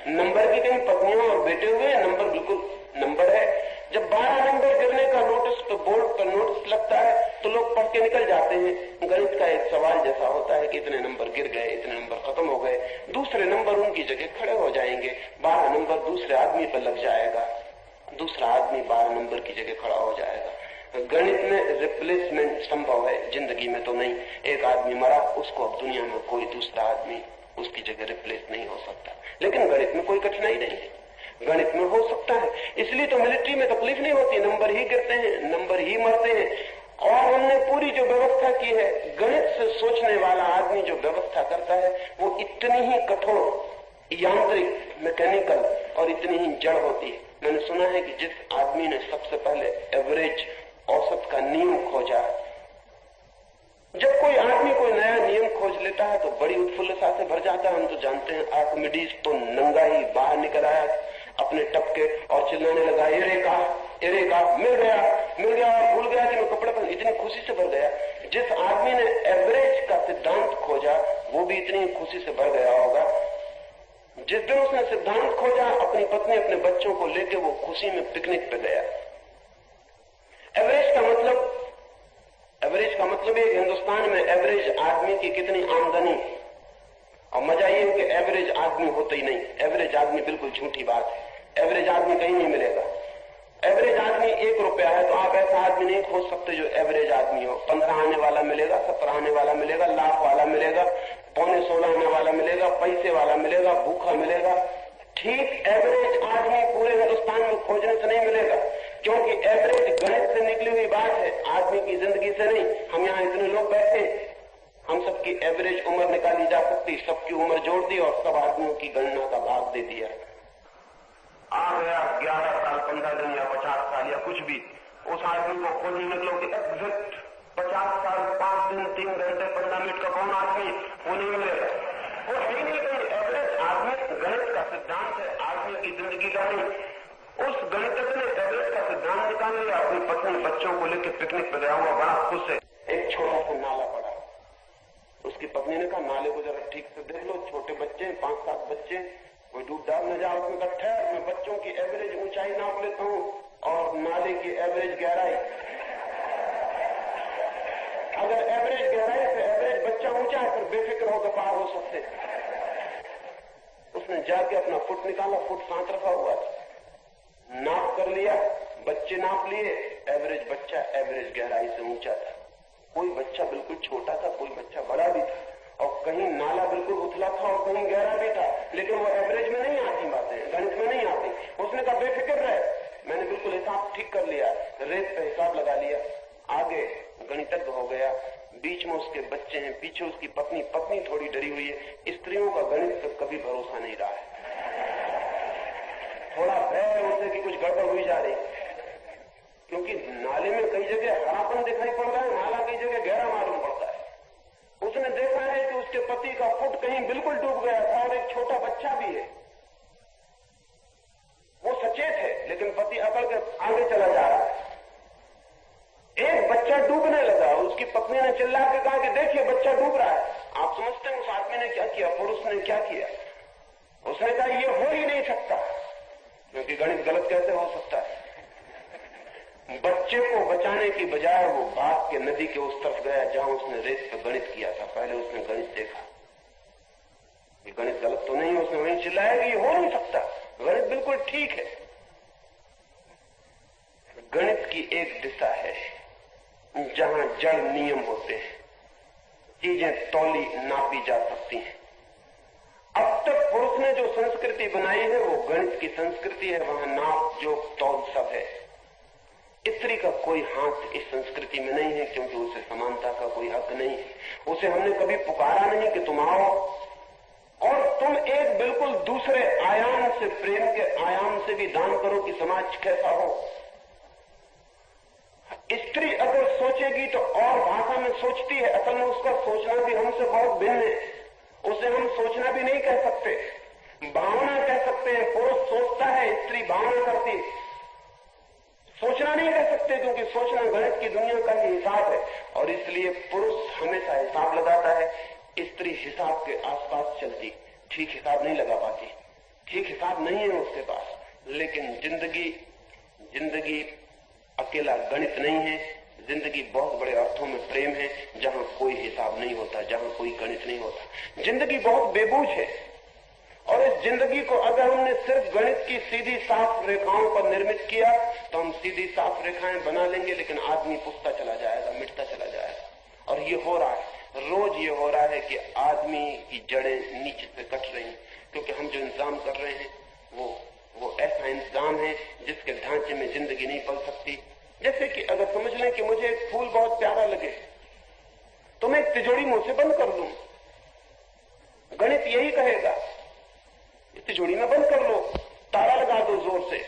A: नंबर की कहीं पत्नियों और बेटे हुए, नंबर बिल्कुल नंबर है। जब 12 नंबर गिरने का नोटिस तो बोर्ड पर नोटिस लगता है तो लोग पढ़ के निकल जाते हैं। गणित का एक सवाल जैसा होता है कि इतने नंबर गिर गए, इतने नंबर खत्म हो गए, दूसरे नंबर उनकी जगह खड़े हो जाएंगे। 12 नंबर दूसरे आदमी पर लग जाएगा, दूसरा आदमी 12 नंबर की जगह खड़ा हो जाएगा। गणित में रिप्लेसमेंट संभव है, जिंदगी में तो नहीं। एक आदमी मरा, उसको अब दुनिया में कोई दूसरा आदमी उसकी जगह रिप्लेस नहीं हो सकता। लेकिन गणित में कोई कठिनाई नहीं है, गणित में हो सकता है। इसलिए तो मिलिट्री में तकलीफ नहीं होती, नंबर ही गिरते हैं, नंबर ही मरते हैं। और हमने पूरी जो व्यवस्था की है, गणित से सोचने वाला आदमी जो व्यवस्था करता है वो इतनी ही कठोर, यांत्रिक, मैकेनिकल और इतनी ही जड़ होती है। मैंने सुना है कि जिस आदमी ने सबसे पहले एवरेज, औसत का नियम खोजा, जब कोई आदमी कोई नया नियम खोज लेता है तो बड़ी उत्फुल्लता से भर जाता है। हम तो जानते हैं आर्किमिडीज तो नंगा ही बाहर निकल आया अपने टपके और चिल्लाने लगा, एरेका, मिल गया और भूल गया कि मैं कपड़े पर, इतनी खुशी से भर गया। जिस आदमी ने एवरेज का सिद्धांत खोजा वो भी इतनी खुशी से भर गया होगा। जिस दिन उसने सिद्धांत खोजा, अपनी पत्नी अपने बच्चों को लेकर वो खुशी में पिकनिक पे गया। एवरेज का मतलब एक हिंदुस्तान में एवरेज आदमी की कितनी आमदनी है। और मजा ये है कि एवरेज आदमी होता ही नहीं। एवरेज आदमी बिल्कुल झूठी बात है। एवरेज आदमी कहीं नहीं मिलेगा। एवरेज आदमी 1 रुपया है तो आप ऐसा आदमी नहीं खोज सकते जो एवरेज आदमी हो। 15 आने वाला मिलेगा, 17 आने वाला मिलेगा, लाख वाला मिलेगा, 15.5 आने वाला मिलेगा, पैसे वाला मिलेगा, भूखा मिलेगा। ठीक एवरेज आदमी पूरे हिंदुस्तान में खोजने से नहीं मिलेगा, क्योंकि एवरेज गणित से निकली हुई बात है, आदमी की जिंदगी से नहीं। हम यहाँ इतने लोग बैठे, हम सबकी एवरेज उम्र निकाली जा सकती, सबकी उम्र जोड़ दी और सब आदमियों की गणना का भाग दे दिया। आ गया 11 साल, 15 दिन या 50 साल या कुछ भी, उस आदमी को खोजने निकलो कि एग्जैक्ट 50 साल 5 दिन 3 घंटे 15 मिनट का कौन आदमी, वो नहीं मिलेगा। वो है ही नहीं कहीं। एवरेज आदमी गणित का सिद्धांत है, आदमी की जिंदगी का नहीं। उस गणितज्ञ ने एवरेज का सिद्धांत निकाल लिया, अपनी पत्नी बच्चों को लेकर पिकनिक पे गया हुआ, बड़ा खुश है। एक छोटा सा नाला पड़ा, उसकी पत्नी ने कहा नाले को जरा ठीक से देख लो, छोटे बच्चे, 5-7 बच्चे, कोई डूब डाल न जाए। उसने कहा ठहर, मैं बच्चों की एवरेज ऊंचाई नाप लेता हूँ और नाले की एवरेज गहराई। अगर एवरेज गहराई से एवरेज बच्चा ऊंचा है फिर बेफिक्र होकर पार हो सकते। उसने जाके अपना फुट निकाला, फुट साथ रखा हुआ था, नाप कर लिया, बच्चे नाप लिए, एवरेज बच्चा एवरेज गहराई से ऊंचा था। कोई बच्चा बिल्कुल छोटा था, कोई बच्चा बड़ा भी था, और कहीं नाला बिल्कुल उथला था और कहीं गहरा भी था। लेकिन वो एवरेज में नहीं आती बातें, गणित में नहीं आती। उसने कहा बेफिक्र रहे, मैंने बिल्कुल हिसाब ठीक कर लिया, रेत पे हिसाब लगा लिया। आगे गणितज्ञ हो गया, बीच में उसके बच्चे हैं, पीछे उसकी पत्नी थोड़ी डरी हुई है। स्त्रियों का गणित पर कभी भरोसा नहीं रहा है, थोड़ा भय उसे कि कुछ गड़बड़ हुई जा रही, क्योंकि नाले में कई जगह हरापन दिखाई पड़ रहा है, नाला कई जगह गहरा मालूम पड़ता है। उसने देखा है कि उसके पति का फुट कहीं बिल्कुल डूब गया था और एक छोटा बच्चा भी है। वो सचेत है, लेकिन पति अकड़ के आगे चला जा रहा है। एक बच्चा डूबने लगा, उसकी पत्नी ने चिल्ला के कहा कि देखिए बच्चा डूब रहा है। उसने क्या किया? उसने कहा ये हो ही नहीं सकता, क्योंकि गणित गलत कैसे हो सकता है। बच्चे को बचाने की बजाय वो भाग के नदी के उस तरफ गया जहां उसने रेत पे गणित किया था। पहले उसने गणित देखा, ये गणित गलत तो नहीं है। उसने वहीं चिल्लाया कि ये हो नहीं सकता, गणित बिल्कुल ठीक है। गणित की एक दिशा है जहां जड़ नियम होते हैं, चीजें तौली नापी जा सकती हैं। अब तक पुरुष ने जो संस्कृति बनाई है वो गणित की संस्कृति है, वहां नाप जोक तौल सब है। स्त्री का कोई हाथ इस संस्कृति में नहीं है, क्योंकि उसे समानता का कोई हक नहीं है। उसे हमने कभी पुकारा नहीं कि तुम आओ और तुम एक बिल्कुल दूसरे आयाम से, प्रेम के आयाम से भी दान करो कि समाज कैसा हो। स्त्री अगर सोचेगी तो और भाषा में सोचती है, असल में उसका सोचना भी हमसे बहुत भिन्न है। उसे हम सोचना भी नहीं कह सकते, भावना कह सकते हैं। पुरुष सोचता है, स्त्री भावना करती है। सोचना नहीं कह सकते, क्योंकि सोचना गणित की दुनिया का ही हिसाब है, और इसलिए पुरुष हमेशा हिसाब लगाता है, स्त्री हिसाब के आसपास चलती, ठीक हिसाब नहीं लगा पाती। ठीक हिसाब नहीं है उसके पास। लेकिन जिंदगी अकेला गणित नहीं है। जिंदगी बहुत बड़े अर्थों में प्रेम है, जहां कोई हिसाब नहीं होता, जहां कोई गणित नहीं होता। जिंदगी बहुत बेबूझ है, और इस जिंदगी को अगर हमने सिर्फ गणित की सीधी साफ रेखाओं पर निर्मित किया तो हम सीधी साफ रेखाएं बना लेंगे, लेकिन आदमी पुछता चला जाएगा, मिटता चला जाएगा। और ये हो रहा है, रोज ये हो रहा है कि आदमी की जड़ें नीचे से कट रही, क्योंकि हम जो इंतजाम कर रहे हैं वो ऐसा इंतजाम है जिसके ढांचे में जिंदगी नहीं पल सकती। जैसे कि अगर समझ लें कि मुझे एक फूल बहुत प्यारा लगे तो मैं एक तिजोरी मुंह से बंद कर लूं। गणित यही कहेगा, तिजोरी में बंद कर लो, ताला लगा दो जोर से।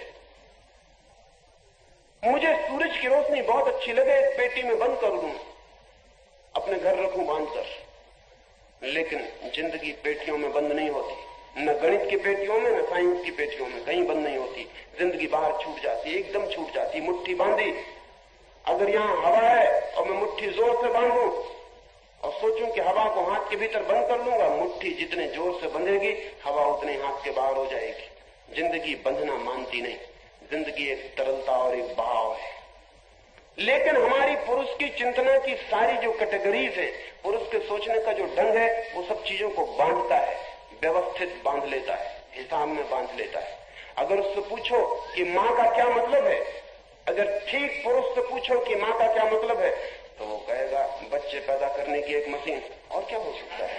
A: मुझे सूरज की रोशनी बहुत अच्छी लगे, एक पेटी में बंद कर लूं, अपने घर रखूं बांधकर। लेकिन जिंदगी पेटियों में बंद नहीं होती, न गणित की पेटियों में, न साइंस की पेटियों में, कहीं बंद नहीं होती। जिंदगी बाहर छूट जाती, एकदम छूट जाती। मुट्ठी बांधी, अगर यहां हवा है और मैं मुट्ठी जोर से बांधूं और सोचूं कि हवा को हाथ के भीतर बंद कर लूंगा, मुट्ठी जितने जोर से बंधेगी हवा उतने हाथ के बाहर हो जाएगी। जिंदगी बंधना मानती नहीं, जिंदगी एक तरलता और एक बहाव है। लेकिन हमारी पुरुष की चिंतना की सारी जो कैटेगरीज है, पुरुष के सोचने का जो ढंग है, वो सब चीजों को बांधता है, व्यवस्थित बांध लेता है, हिसाब में बांध लेता है। अगर उससे पूछो कि मां का क्या मतलब है, अगर ठीक पुरुष से पूछो कि मां का क्या मतलब है, तो वो कहेगा बच्चे पैदा करने की एक मशीन। और क्या हो सकता है?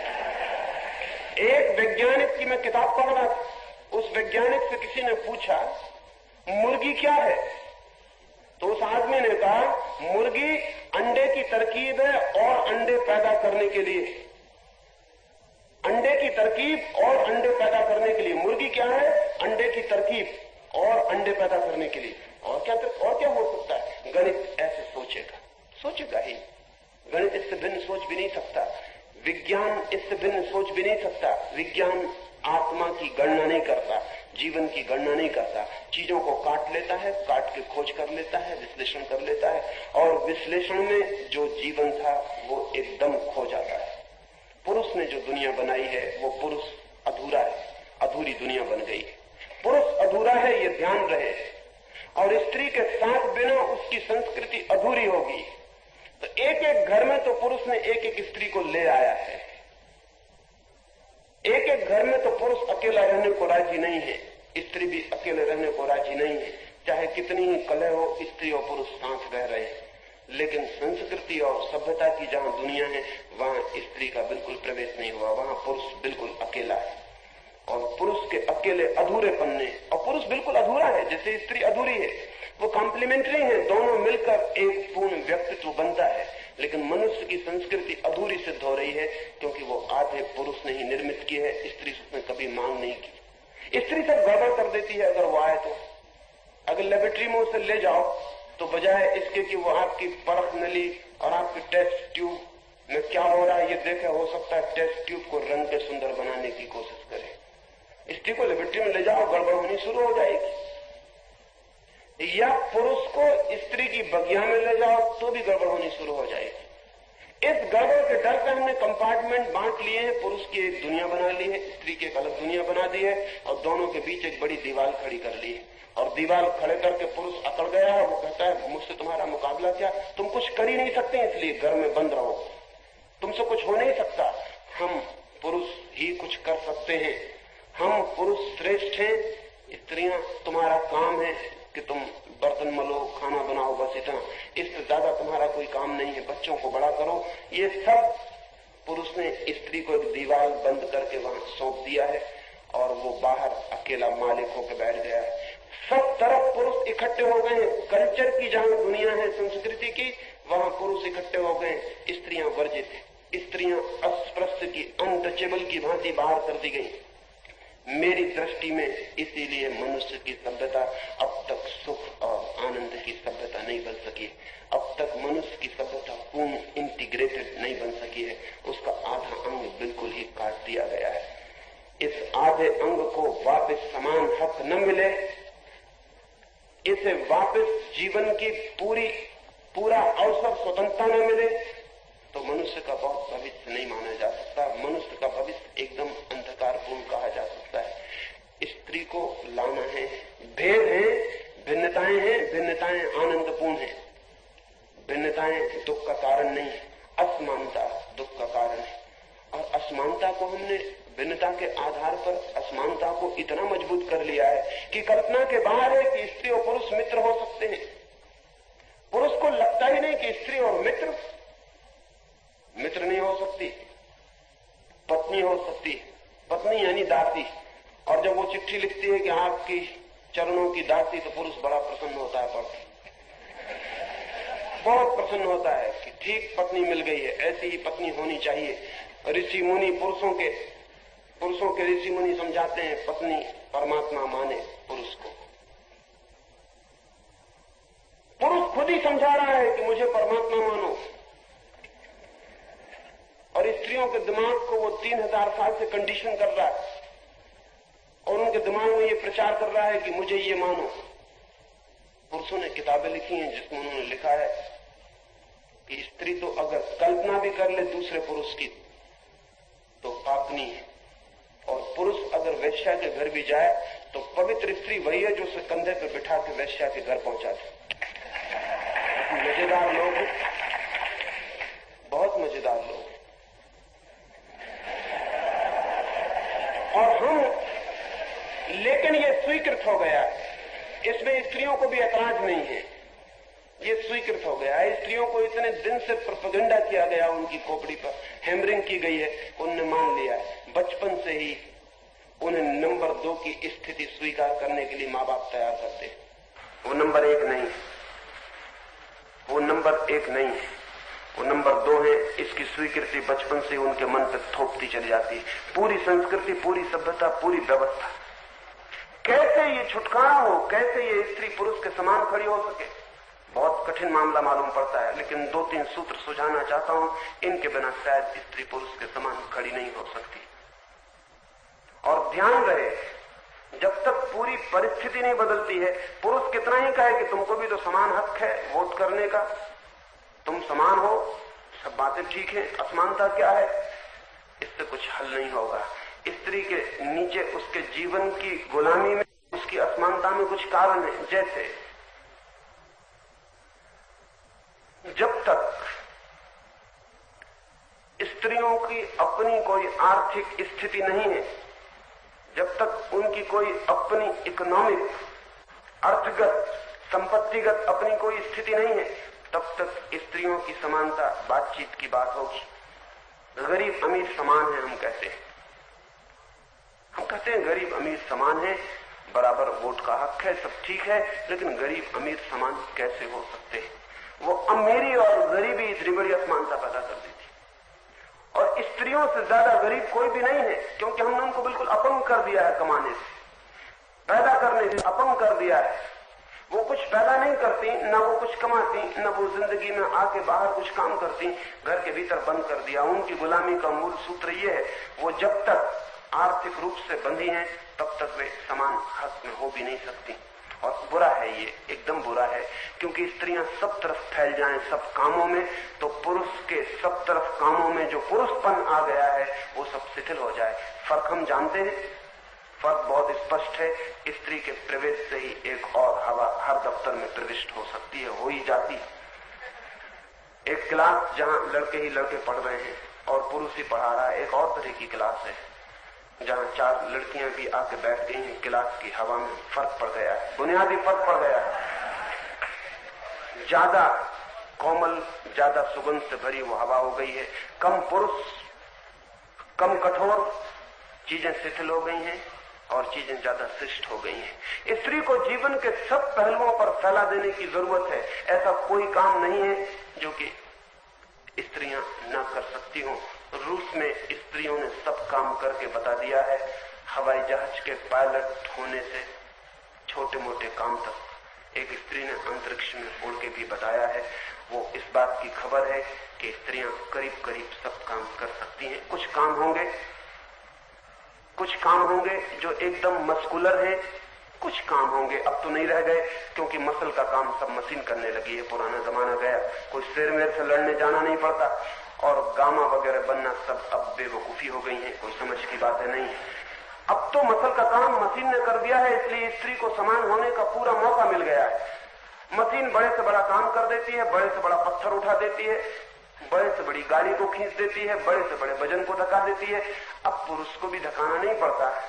A: एक वैज्ञानिक की मैं किताब पढ़ रहा था, उस वैज्ञानिक से किसी ने पूछा मुर्गी क्या है, तो उस आदमी ने कहा मुर्गी अंडे की तरकीब है और अंडे पैदा करने के लिए। अंडे की तरकीब और अंडे पैदा करने के लिए। मुर्गी क्या है? अंडे की तरकीब और अंडे पैदा करने के लिए। और क्या हो सकता है? गणित ऐसे सोचेगा ही। गणित इससे भिन्न सोच भी नहीं सकता, विज्ञान इससे भिन्न सोच भी नहीं सकता। विज्ञान आत्मा की गणना नहीं करता, जीवन की गणना नहीं करता। चीजों को काट लेता है, काट के खोज कर लेता है, विश्लेषण कर लेता है, और विश्लेषण में जो जीवन था वो एकदम खो जाता है। पुरुष ने जो दुनिया बनाई है वो पुरुष अधूरा है, अधूरी दुनिया बन गई है। पुरुष अधूरा है, ये ध्यान रहे, और स्त्री के साथ बिना उसकी संस्कृति अधूरी होगी। तो एक एक घर में तो पुरुष ने एक एक स्त्री को ले आया है। एक एक घर में तो पुरुष अकेला रहने को राजी नहीं है, स्त्री भी अकेले रहने को राजी नहीं है। चाहे कितनी ही कलह हो, स्त्री और पुरुष साथ रह रहे हैं। लेकिन संस्कृति और सभ्यता की जहां दुनिया है वहां स्त्री का बिल्कुल प्रवेश नहीं हुआ, वहां पुरुष बिल्कुल अकेला है। और पुरुष के अकेले अधूरेपन ने, और पुरुष बिल्कुल अधूरा है जैसे स्त्री अधूरी है, वो कॉम्प्लीमेंट्री है, दोनों मिलकर एक पूर्ण व्यक्तित्व बनता है। लेकिन मनुष्य की संस्कृति अधूरी सिद्ध हो रही है, क्योंकि वो आधे पुरुष ने ही निर्मित की है, स्त्री उसने कभी मांग नहीं की। स्त्री सब गड़बड़ कर देती है अगर वो आए तो। अगर लेबोरेटरी में उसे ले जाओ तो बजाय इसके कि वो आपकी परख नली और आपकी टेस्ट ट्यूब में क्या हो रहा है ये देखे, हो सकता है टेस्ट ट्यूब को रंग के सुंदर बनाने की कोशिश करे। स्त्री को लेबोरेटरी में ले जाओ, गड़बड़ होनी शुरू हो जाएगी। या पुरुष को स्त्री की बगिया में ले जाओ तो भी गड़बड़ होनी शुरू हो जाएगी। इस गड़बड़ के डर से हमने कंपार्टमेंट बांट लिए हैं, पुरुष की एक दुनिया बना ली है, स्त्री की एक अलग दुनिया बना दी है, और दोनों के बीच एक बड़ी दीवार खड़ी कर ली है। और दीवार खड़े करके पुरुष अकड़ गया है, वो कहता है मुझसे तुम्हारा मुकाबला क्या, तुम कुछ कर ही नहीं सकते, इसलिए घर में बंद रहो, तुमसे कुछ हो नहीं सकता। हम पुरुष ही कुछ कर सकते हैं, हम पुरुष श्रेष्ठ हैं, स्त्रियां तुम्हारा काम है कि तुम बर्तन मलो, खाना बनाओ, बस इतना, इससे ज्यादा तुम्हारा कोई काम नहीं है, बच्चों को बड़ा करो। ये सब पुरुष ने स्त्री को एक दीवार बंद करके वहां सौंप दिया है और वो बाहर अकेला मालिक होकर बैठ गया है। सब तरफ पुरुष इकट्ठे हो गए हैं, कल्चर की जहां दुनिया है, संस्कृति की, वहां पुरुष इकट्ठे हो गए, स्त्रियां वर्जित है, स्त्रियां अस्पृश्य की, अनटचेबल की भांति बाहर कर दी गई। मेरी दृष्टि में इसीलिए मनुष्य की सभ्यता अब तक सुख और आनंद की सभ्यता नहीं बन सकी। अब तक मनुष्य की सभ्यता पूर्ण इंटीग्रेटेड नहीं बन सकी है, उसका आधा अंग बिल्कुल ही काट दिया गया है। इस आधे अंग को वापस समान हक न मिले, इसे वापस जीवन की पूरा अवसर स्वतंत्रता न मिले, तो मनुष्य का बहुत भविष्य नहीं माना जा सकता। मनुष्य का भविष्य एकदम अंधकारपूर्ण कहा जा सकता है। स्त्री को लाना है, भेद है, भिन्नताएं हैं, भिन्नताएं आनंदपूर्ण है, भिन्नताएं दुख का कारण नहीं है, असमानता दुख का कारण है। और असमानता को हमने भिन्नता के आधार पर असमानता को इतना मजबूत कर लिया है कि कल्पना के बाहर है कि स्त्री और पुरुष मित्र हो सकते हैं। पुरुष को लगता ही नहीं कि स्त्री और मित्र नहीं हो सकती, पत्नी हो सकती, पत्नी यानी दासी। और जब वो चिट्ठी लिखती है कि आपकी चरणों की दासी, तो पुरुष बड़ा प्रसन्न होता है, पढ़ बहुत प्रसन्न होता है कि ठीक पत्नी मिल गई है, ऐसी ही पत्नी होनी चाहिए। ऋषि मुनि पुरुषों के ऋषि मुनि समझाते हैं पत्नी परमात्मा माने पुरुष को। पुरुष खुद ही समझा रहा है कि मुझे परमात्मा मानो, और स्त्रियों के दिमाग को वो 3000 साल से कंडीशन कर रहा है और उनके दिमाग में ये प्रचार कर रहा है कि मुझे ये मानो। पुरुषों ने किताबें लिखी हैं जिसमें उन्होंने लिखा है कि स्त्री तो अगर कल्पना भी कर ले दूसरे पुरुष की तो पापनी है, और पुरुष अगर वेश्या के घर भी जाए तो पवित्र स्त्री वही है जो उसे कंधे पर बिठा के वेश्या के घर पहुंचा दे। मजेदार लोग, बहुत मजेदार लोग। और हम, लेकिन ये स्वीकृत हो गया, इसमें स्त्रियों को भी ऐतराज नहीं है, ये स्वीकृत हो गया है। स्त्रियों को इतने दिन से प्रोपेगेंडा किया गया, उनकी खोपड़ी पर हैमरिंग की गई है, उन्होंने मान लिया है। बचपन से ही उन्हें नंबर 2 की स्थिति स्वीकार करने के लिए माँ बाप तैयार करते हैं। वो नंबर 1 नहीं, वो नंबर 1 नहीं है, वो नंबर 2 है। इसकी स्वीकृति बचपन से उनके मन तक थोपती चली जाती है। पूरी संस्कृति, पूरी सभ्यता, पूरी व्यवस्था, कैसे ये छुटकारा हो, कैसे ये स्त्री पुरुष के समान खड़ी हो सके, बहुत कठिन मामला मालूम पड़ता है। लेकिन 2-3 सूत्र सुझाना चाहता हूं, इनके बिना शायद स्त्री पुरुष के समान खड़ी नहीं हो सकती। और ध्यान रहे, जब तक पूरी परिस्थिति नहीं बदलती है, पुरुष कितना ही कहे कि तुमको भी तो समान हक है वोट करने का, तुम समान हो, सब बातें ठीक है, असमानता क्या है, इससे कुछ हल नहीं होगा। स्त्री के नीचे उसके जीवन की गुलामी में, उसकी असमानता में कुछ कारण है। जैसे जब तक स्त्रियों की अपनी कोई आर्थिक स्थिति नहीं है, जब तक उनकी कोई अपनी इकोनॉमिक, अर्थगत, संपत्तिगत अपनी कोई स्थिति नहीं है, तब तक स्त्रियों की समानता बातचीत की बात होगी। गरीब अमीर समान है, हम कहते हैं गरीब अमीर समान है, बराबर वोट का हक है, सब ठीक है, लेकिन गरीब अमीर समान कैसे हो सकते हैं? वो अमीरी और गरीबी इतनी बड़ी असमानता पैदा कर देती। और स्त्रियों से ज्यादा गरीब कोई भी नहीं है, क्योंकि हमने उनको बिल्कुल अपंग कर दिया है, कमाने से, पैदा करने से अपंग कर दिया है। वो कुछ पैदा नहीं करती, न वो कुछ कमाती, न वो जिंदगी में आके बाहर कुछ काम करती, घर के भीतर बंद कर दिया। उनकी गुलामी का मूल सूत्र ये है, वो जब तक आर्थिक रूप से बंधी हैं, तब तक वे समान हक में हो भी नहीं सकती। और बुरा है, ये एकदम बुरा है, क्योंकि स्त्रियां सब तरफ फैल जाएं सब कामों में, तो पुरुष के सब तरफ कामों में जो पुरुषपन आ गया है वो सब शिथिल हो जाए। फर्क हम जानते हैं, फर्क बहुत स्पष्ट है। स्त्री के प्रवेश से ही एक और हवा हर दफ्तर में प्रविष्ट हो सकती है, हो ही जाती है। एक क्लास जहां लड़के ही लड़के पढ़ रहे हैं और पुरुष ही पढ़ा रहा है, एक और तरह की क्लास है जहां 4 लड़कियां भी आके बैठ गई हैं। क्लास की हवा में फर्क पड़ गया है, बुनियादी फर्क पड़ गया है। ज्यादा कोमल, ज्यादा सुगंध से भरी वो हवा हो गई है। कम पुरुष, कम कठोर, चीजें शिथिल हो गई हैं और चीजें ज्यादा शिष्ट हो गई हैं। स्त्री को जीवन के सब पहलुओं पर फैला देने की जरूरत है। ऐसा कोई काम नहीं है जो कि स्त्रियां न कर सकती हों। रूस में स्त्रियों ने सब काम करके बता दिया है, हवाई जहाज के पायलट होने से छोटे मोटे काम तक। एक स्त्री ने अंतरिक्ष में उड़ के भी बताया है। वो इस बात की खबर है कि स्त्रियां करीब करीब सब काम कर सकती हैं। कुछ काम होंगे जो एकदम मस्कुलर हैं, कुछ काम होंगे अब तो नहीं रह गए, क्योंकि मसल का काम सब मशीन करने लगी है। पुराना जमाना गया, कोई शेर मेर से लड़ने जाना नहीं पड़ता, और गामा वगैरह बनना सब अब बेवकूफी हो गई है, कोई समझ की बातें नहीं है। अब तो मसल का काम मशीन ने कर दिया है, इसलिए स्त्री को समान होने का पूरा मौका मिल गया है। मशीन बड़े से बड़ा काम कर देती है, बड़े से बड़ा पत्थर उठा देती है, बड़े से बड़ी गाड़ी को खींच देती है, बड़े से बड़े वजन को धका देती है। अब पुरुष को भी धकाना नहीं पड़ता है,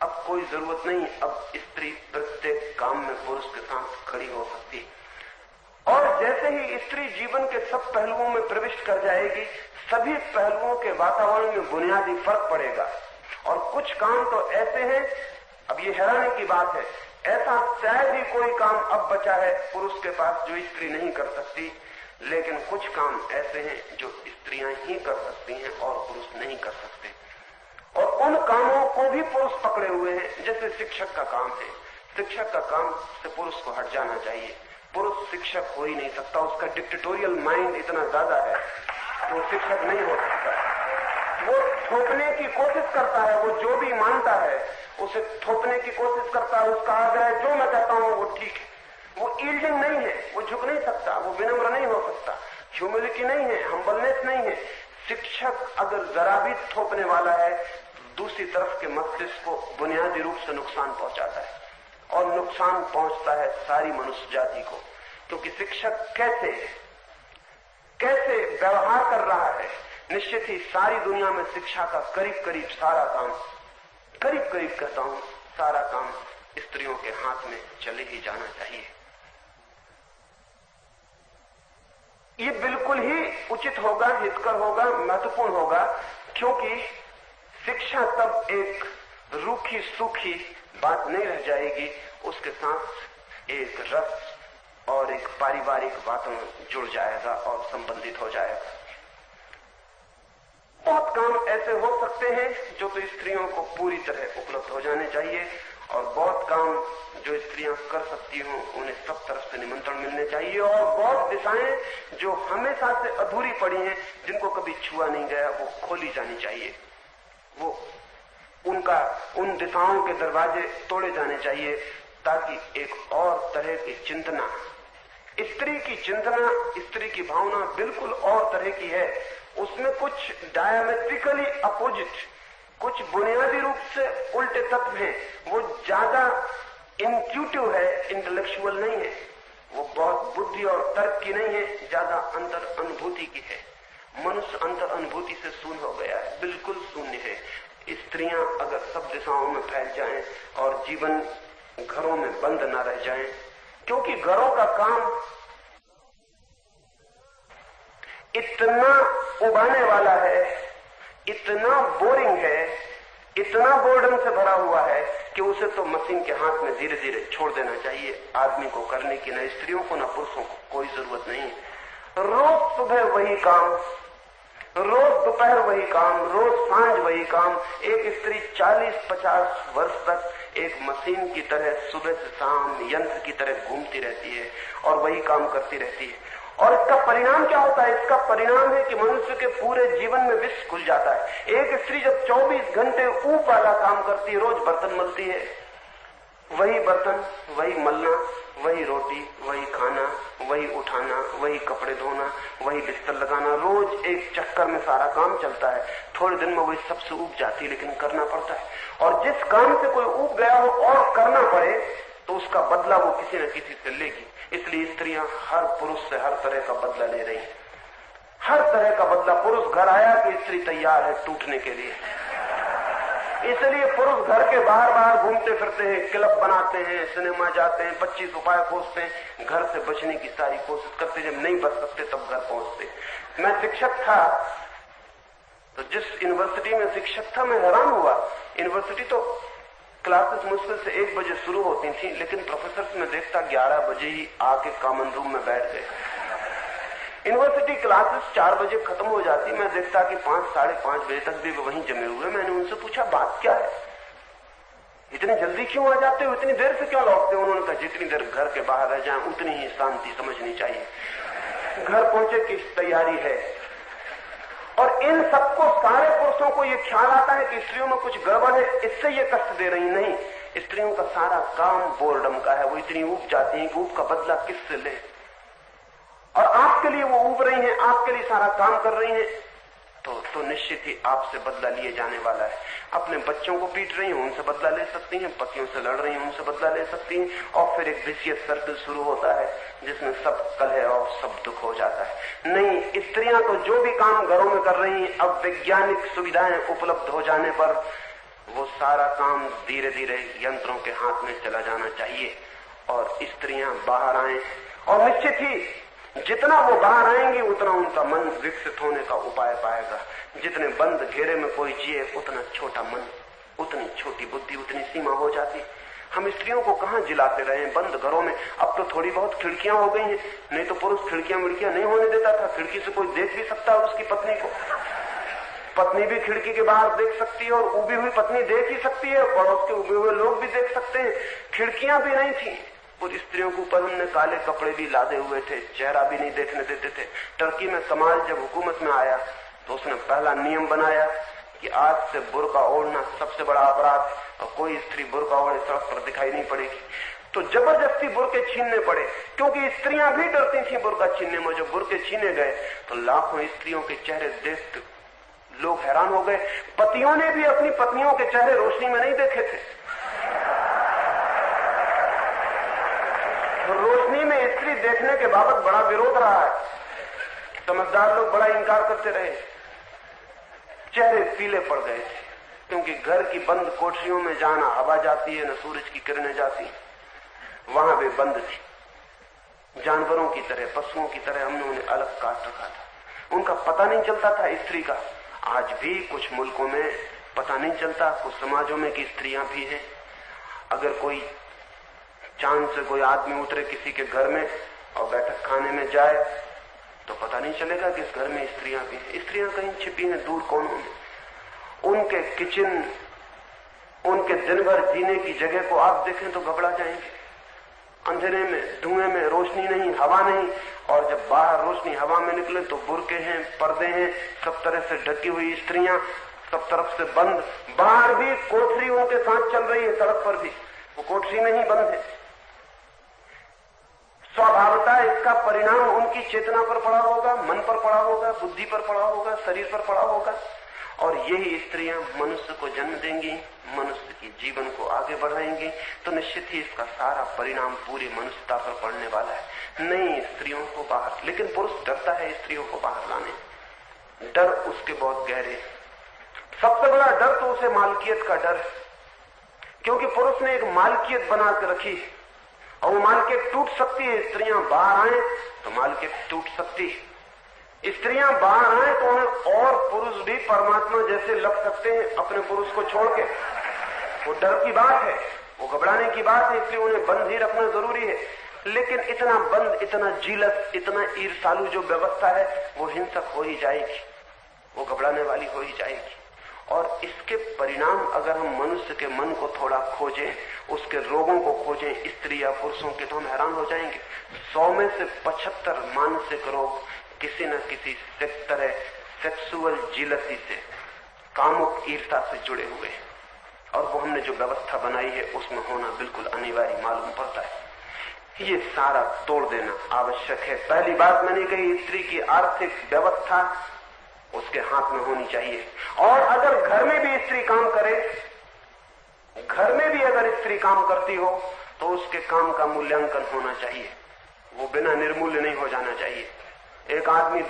A: अब कोई जरूरत नहीं। अब स्त्री प्रत्येक काम में पुरुष के साथ खड़ी हो सकती है। और जैसे ही स्त्री जीवन के सब पहलुओं में प्रविष्ट कर जाएगी, सभी पहलुओं के वातावरण में बुनियादी फर्क पड़ेगा। और कुछ काम तो ऐसे हैं, अब ये हैरानी की बात है, ऐसा शायद ही कोई काम अब बचा है पुरुष के पास जो स्त्री नहीं कर सकती, लेकिन कुछ काम ऐसे हैं जो स्त्रियां ही कर सकती हैं और पुरुष नहीं कर सकते। और उन कामों को भी पुरुष पकड़े हुए हैं, जैसे शिक्षक का काम है। शिक्षक का काम से पुरुष को हट जाना चाहिए। पुरुष शिक्षक हो ही नहीं सकता, उसका डिक्टेटोरियल माइंड इतना ज्यादा है तो शिक्षक नहीं हो सकता। वो थोपने की कोशिश करता है, वो जो भी मानता है उसे थोपने की कोशिश करता है। उसका आग्रह जो मैं कहता हूं वो ठीक है। वो यील्डिंग नहीं है, वो झुक नहीं सकता, वो विनम्र नहीं हो सकता, ह्यूमिलिटी नहीं है, हम्बलनेस नहीं है। शिक्षक अगर जरा भी थोपने वाला है, दूसरी तरफ के मस्तिष्क को बुनियादी रूप से नुकसान पहुंचाता है, और नुकसान पहुंचता है सारी मनुष्य जाति को। क्योंकि शिक्षक कैसे व्यवहार कर रहा है, निश्चित ही सारी दुनिया में शिक्षा का करीब करीब सारा काम, करीब करीब कहता हूं सारा काम स्त्रियों के हाथ में चले ही जाना चाहिए। ये बिल्कुल ही उचित होगा, हितकर होगा, महत्वपूर्ण होगा, क्योंकि शिक्षा तब एक रूखी सूखी बात नहीं रह जाएगी, उसके साथ एक रस और एक पारिवारिक वातावरण जुड़ जाएगा और संबंधित हो जाएगा। बहुत काम ऐसे हो सकते हैं जो तो स्त्रियों को पूरी तरह उपलब्ध हो जाने चाहिए, और बहुत काम जो स्त्रियां कर सकती हों उन्हें सब तरफ से निमंत्रण मिलने चाहिए। और बहुत दिशाएं जो हमेशा से अधूरी पड़ी हैं, जिनको कभी छुआ नहीं गया, वो खोली जानी चाहिए। वो उन दिशाओं के दरवाजे तोड़े जाने चाहिए, ताकि एक और तरह की चिंतना, स्त्री की चिंतना, स्त्री की भावना बिल्कुल और तरह की है। उसमें कुछ डायमेट्रिकली अपोजिट, कुछ बुनियादी रूप से उल्टे तत्व हैं। वो ज्यादा इंट्यूटिव है, इंटेलेक्चुअल नहीं है। वो बहुत बुद्धि और तर्क की नहीं है, ज्यादा अंतर अनुभूति की है। मनुष्य अंतर अनुभूति से शून्य हो गया है, बिल्कुल शून्य है। स्त्रियां अगर सब दिशाओं में फैल जाएं और जीवन घरों में बंद न रह जाएं, क्योंकि घरों का काम इतना उबाने वाला है, इतना बोरिंग है, इतना बोर्डम से भरा हुआ है कि उसे तो मशीन के हाथ में धीरे धीरे छोड़ देना चाहिए आदमी को करने की। न स्त्रियों को न पुरुषों को कोई जरूरत नहीं है। रोज सुबह वही काम, रोज दोपहर वही काम, रोज सांझ वही काम। एक स्त्री 40-50 वर्ष तक एक मशीन की तरह सुबह से शाम यंत्र की तरह घूमती रहती है और वही काम करती रहती है। और इसका परिणाम क्या होता है? इसका परिणाम है कि मनुष्य के पूरे जीवन में विष खुल जाता है। एक स्त्री जब 24 घंटे ऊप वाला काम करती है, रोज बर्तन मलती है, वही बर्तन, वही मलना, वही रोटी, वही खाना, वही उठाना, वही कपड़े धोना, वही बिस्तर लगाना, रोज एक चक्कर में सारा काम चलता है। थोड़े दिन में वही सबसे ऊब जाती, लेकिन करना पड़ता है। और जिस काम से कोई ऊब गया हो और करना पड़े तो उसका बदला वो किसी न किसी से लेगी। इसलिए स्त्रियां हर पुरुष से हर तरह का बदला ले रही हैं, हर तरह का बदला। पुरुष घर आया कि स्त्री तैयार है टूटने के लिए। इसलिए पुरुष घर के बाहर बाहर घूमते फिरते हैं, क्लब बनाते हैं, सिनेमा जाते हैं, 25 उपाय खोजते हैं, घर से बचने की सारी कोशिश करते। जब नहीं बच सकते तब घर पहुंचते। मैं शिक्षक था तो जिस यूनिवर्सिटी में शिक्षक था मैं हैरान हुआ। यूनिवर्सिटी तो क्लासेस मुश्किल से 1 बजे शुरू होती थी, लेकिन प्रोफेसर में देखता 11 बजे ही आके कॉमन रूम में बैठ गए। यूनिवर्सिटी क्लासेस 4 बजे खत्म हो जाती, मैं देखता कि 5, साढ़े 5 बजे तक भी वहीं जमे हुए। मैंने उनसे पूछा बात क्या है, इतनी जल्दी क्यों आ जाते हो, इतनी देर से क्यों लौटते हो? उन्होंने कहा जितनी देर घर के बाहर रह जाए उतनी ही शांति समझनी चाहिए। घर पहुंचे की तैयारी है। और इन सबको, सारे पुरुषों को ये ख्याल आता है कि स्त्रियों में कुछ गड़बड़ है, इससे ये कष्ट दे रही। नहीं, स्त्रियों का सारा काम बोर्डम का है। वो इतनी ऊब जाती है कि ऊब का बदला किससे ले। और आपके लिए वो ऊब रही हैं, आपके लिए सारा काम कर रही हैं, तो निश्चित ही आपसे बदला लिए जाने वाला है। अपने बच्चों को पीट रही हैं, उनसे बदला ले सकती हैं। पतियों से लड़ रही हैं, उनसे बदला ले सकती हैं। और फिर एक विशियस सर्कल शुरू होता है जिसमें सब कलह और सब दुख हो जाता है। नहीं, स्त्रियां तो जो भी काम घरों में कर रही हैं, अब वैज्ञानिक सुविधाएं उपलब्ध हो जाने पर वो सारा काम धीरे धीरे यंत्रों के हाथ में चला जाना चाहिए और स्त्रियां बाहर आए। और निश्चित ही जितना वो बाहर आएंगी उतना उनका मन विकसित होने का उपाय पाएगा। जितने बंद घेरे में कोई जिए उतना छोटा मन, उतनी छोटी बुद्धि, उतनी सीमा हो जाती। हम स्त्रियों को कहां जिलाते रहे बंद घरों में। अब तो थोड़ी बहुत खिड़कियां हो गई हैं, नहीं तो पुरुष खिड़कियां मिड़कियां नहीं होने देता था। खिड़की से कोई देख भी सकता है उसकी पत्नी को। पत्नी भी खिड़की के बाहर देख सकती है और उबी हुई पत्नी देख ही सकती है, पड़ोस के उबे हुए लोग भी देख सकते हैं। खिड़कियां भी नहीं थी। और स्त्रियों के ऊपर हमने काले कपड़े भी लादे हुए थे, चेहरा भी नहीं देखने देते थे। टर्की में कमाल जब हुकूमत में आया तो उसने पहला नियम बनाया कि आज से बुर्का ओढ़ना सबसे बड़ा अपराध है और कोई स्त्री बुर्का ओढ़े सड़क पर दिखाई नहीं पड़ेगी। तो जबरदस्ती बुर्के छीनने पड़े, क्योंकि स्त्रियां भी डरती थी बुर्का छीनने में। जब बुर्के छीने गए तो लाखों स्त्रियों के चेहरे देख लोग हैरान हो गए। पतियों ने भी अपनी पत्नियों के चेहरे रोशनी में नहीं देखे थे। रोशनी में स्त्री देखने के बाबत बड़ा विरोध रहा है। समझदार लोग बड़ा इंकार करते रहे। चेहरे पीले पड़ गए थे, क्योंकि घर की बंद कोठरियों में जाना हवा जाती है, न सूरज की किरणें जाती, वहां वे बंद थी। जानवरों की तरह, पशुओं की तरह हमने उन्हें अलग काट रखा था। उनका पता नहीं चलता था स्त्री का। आज भी कुछ मुल्कों में पता नहीं चलता, कुछ समाजों में कि स्त्रियां भी हैं। अगर कोई चांद से कोई आदमी उतरे किसी के घर में और बैठक खाने में जाए तो पता नहीं चलेगा कि इस घर में स्त्रियां भी हैं। स्त्रियां कहीं छिपी हैं दूर कोनों में। उनके किचन, उनके दिन भर जीने की जगह को आप देखें तो घबरा जाएंगे। अंधेरे में, धुएं में, रोशनी नहीं, हवा नहीं। और जब बाहर रोशनी हवा में निकले तो बुर्के हैं, पर्दे हैं, सब तरह से ढकी हुई स्त्रियां, सब तरफ से बंद। बाहर भी कोठरी उनके साथ चल रही है, सड़क पर भी वो कोठरी में ही बंद है। स्वभावतः इसका परिणाम उनकी चेतना पर पड़ा होगा, मन पर पड़ा होगा, बुद्धि पर पड़ा होगा, शरीर पर पड़ा होगा। और यही स्त्रियां मनुष्य को जन्म देंगी, मनुष्य की जीवन को आगे बढ़ाएंगी, तो निश्चित ही इसका सारा परिणाम पूरी मनुष्यता पर पड़ने वाला है। नहीं स्त्रियों को बाहर, लेकिन पुरुष डरता है स्त्रियों को बाहर लाने। डर उसके बहुत गहरे। सबसे बड़ा डर तो उसे मालकियत का डर है, क्योंकि पुरुष ने एक मालकियत बना के रखी है और वो मालकियत टूट सकती है। स्त्रियां बाहर आए तो मालकियत टूट सकती है। स्त्रियां बाहर आए तो उन्हें और पुरुष भी परमात्मा जैसे लग सकते हैं अपने पुरुष को छोड़ के। वो डर की बात है, वो घबराने की बात है, इसलिए उन्हें बंद ही रखना जरूरी है। लेकिन इतना बंद, इतना जीलस, इतना ईर्षालु जो व्यवस्था है वो हिंसक हो ही जाएगी, वो घबराने वाली हो ही जाएगी। और इसके परिणाम अगर हम मनुष्य के मन को थोड़ा खोजें, उसके रोगों को खोजें, स्त्री या पुरुषों के, तो हम हैरान हो जाएंगे। 100 में से 75 मानसिक रोग किसी न किसी तरह सेक्सुअल जीलसी से, कामुक ईर्षा से जुड़े हुए हैं। और वो हमने जो व्यवस्था बनाई है उसमें होना बिल्कुल अनिवार्य मालूम पड़ता है। ये सारा तोड़ देना आवश्यक है। पहली बात मैंने कही, स्त्री की आर्थिक व्यवस्था उसके हाथ में होनी चाहिए। और अगर घर में भी स्त्री काम करे, घर में भी अगर स्त्री काम करती हो तो उसके काम का मूल्यांकन होना चाहिए, वो बिना निर्मूल्य नहीं हो जाना चाहिए। एक आदमी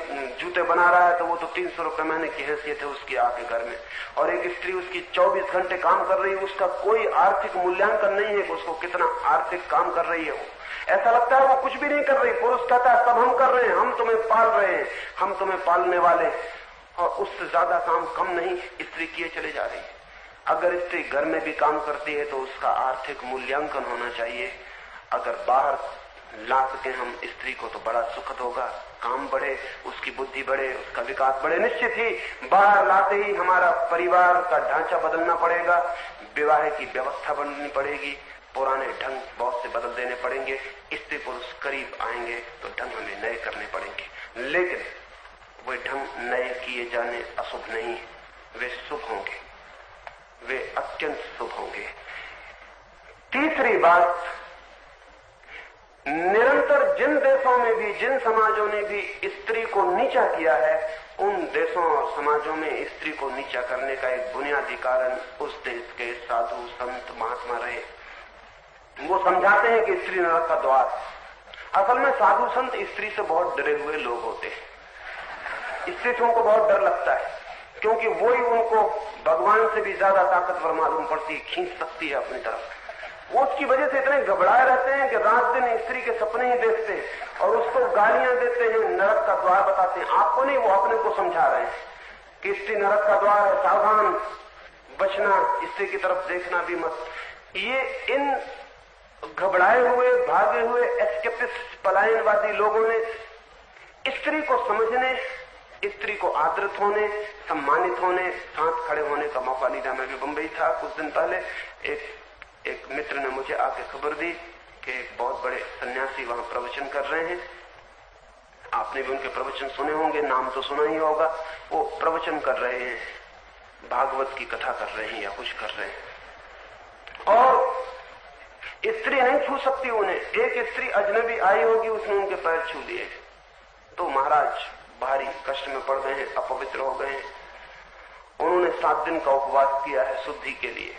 A: जूते बना रहा है तो वो तो 300 रुपए महीने की हैसियत है उसकी आपके घर में, और एक स्त्री उसकी 24 घंटे काम कर रही है, उसका कोई आर्थिक मूल्यांकन नहीं है कि उसको कितना आर्थिक काम कर रही है। वो ऐसा लगता है वो कुछ भी नहीं कर रही। पुरुष कहता है सब हम कर रहे हैं, हम तुम्हें पाल रहे हैं, हम तुम्हें पालने वाले, और उससे ज्यादा काम कम नहीं स्त्री किए चले जा रही है। अगर स्त्री घर में भी काम करती है तो उसका आर्थिक मूल्यांकन होना चाहिए। अगर बाहर ला सके हम स्त्री को तो बड़ा सुखद होगा, काम बढ़े, उसकी बुद्धि बढ़े, उसका विकास बढ़े। निश्चित ही बाहर लाते ही हमारा परिवार का ढांचा बदलना पड़ेगा, विवाह की व्यवस्था बननी पड़ेगी, पुराने ढंग बहुत से बदल देने पड़ेंगे। स्त्री पुरुष करीब आएंगे तो ढंग हमें नए करने पड़ेंगे, लेकिन वे ढंग नए किए जाने अशुभ नहीं, वे शुभ होंगे, वे अत्यंत शुभ होंगे। तीसरी बात, निरंतर जिन देशों में भी, जिन समाजों ने भी स्त्री को नीचा किया है, उन देशों और समाजों में स्त्री को नीचा करने का एक बुनियादी कारण उस देश के साधु संत महात्मा रहे। वो समझाते हैं कि स्त्री नरक का द्वार। असल में साधु संत स्त्री से बहुत डरे हुए लोग होते हैं। स्त्री से उनको बहुत डर लगता है, क्योंकि वो ही उनको भगवान से भी ज्यादा ताकतवर मालूम पड़ती है, खींच सकती है अपनी तरफ। वो उसकी वजह से इतने घबराए रहते हैं कि रात दिन स्त्री के सपने ही देखते हैं और उसको गालियां देते हैं, नरक का द्वार बताते हैं। आपको नहीं, वो अपने को समझा रहे हैं कि स्त्री नरक का द्वार है, सावधान, बचना, स्त्री की तरफ देखना भी मत। ये इन घबराए हुए, भागे हुए एस्केपिस्ट, पलायनवादी लोगों ने स्त्री को समझने, स्त्री को आदृत होने, सम्मानित होने, साथ खड़े होने का मौका नहीं दिया। मैं भी बंबई था कुछ दिन पहले, एक मित्र ने मुझे आके खबर दी कि एक बहुत बड़े सन्यासी वहां प्रवचन कर रहे हैं। आपने भी उनके प्रवचन सुने होंगे, नाम तो सुना ही होगा। वो प्रवचन कर रहे हैं, भागवत की कथा कर रहे हैं या कुछ कर रहे हैं, और स्त्री नहीं छू सकती उन्हें। एक स्त्री अजनबी आई होगी, उसने उनके पैर छू लिए तो महाराज भारी कष्ट में पड़ गए हैं, अपवित्र हो गए हैं। उन्होंने 7 दिन का उपवास किया है शुद्धि के लिए।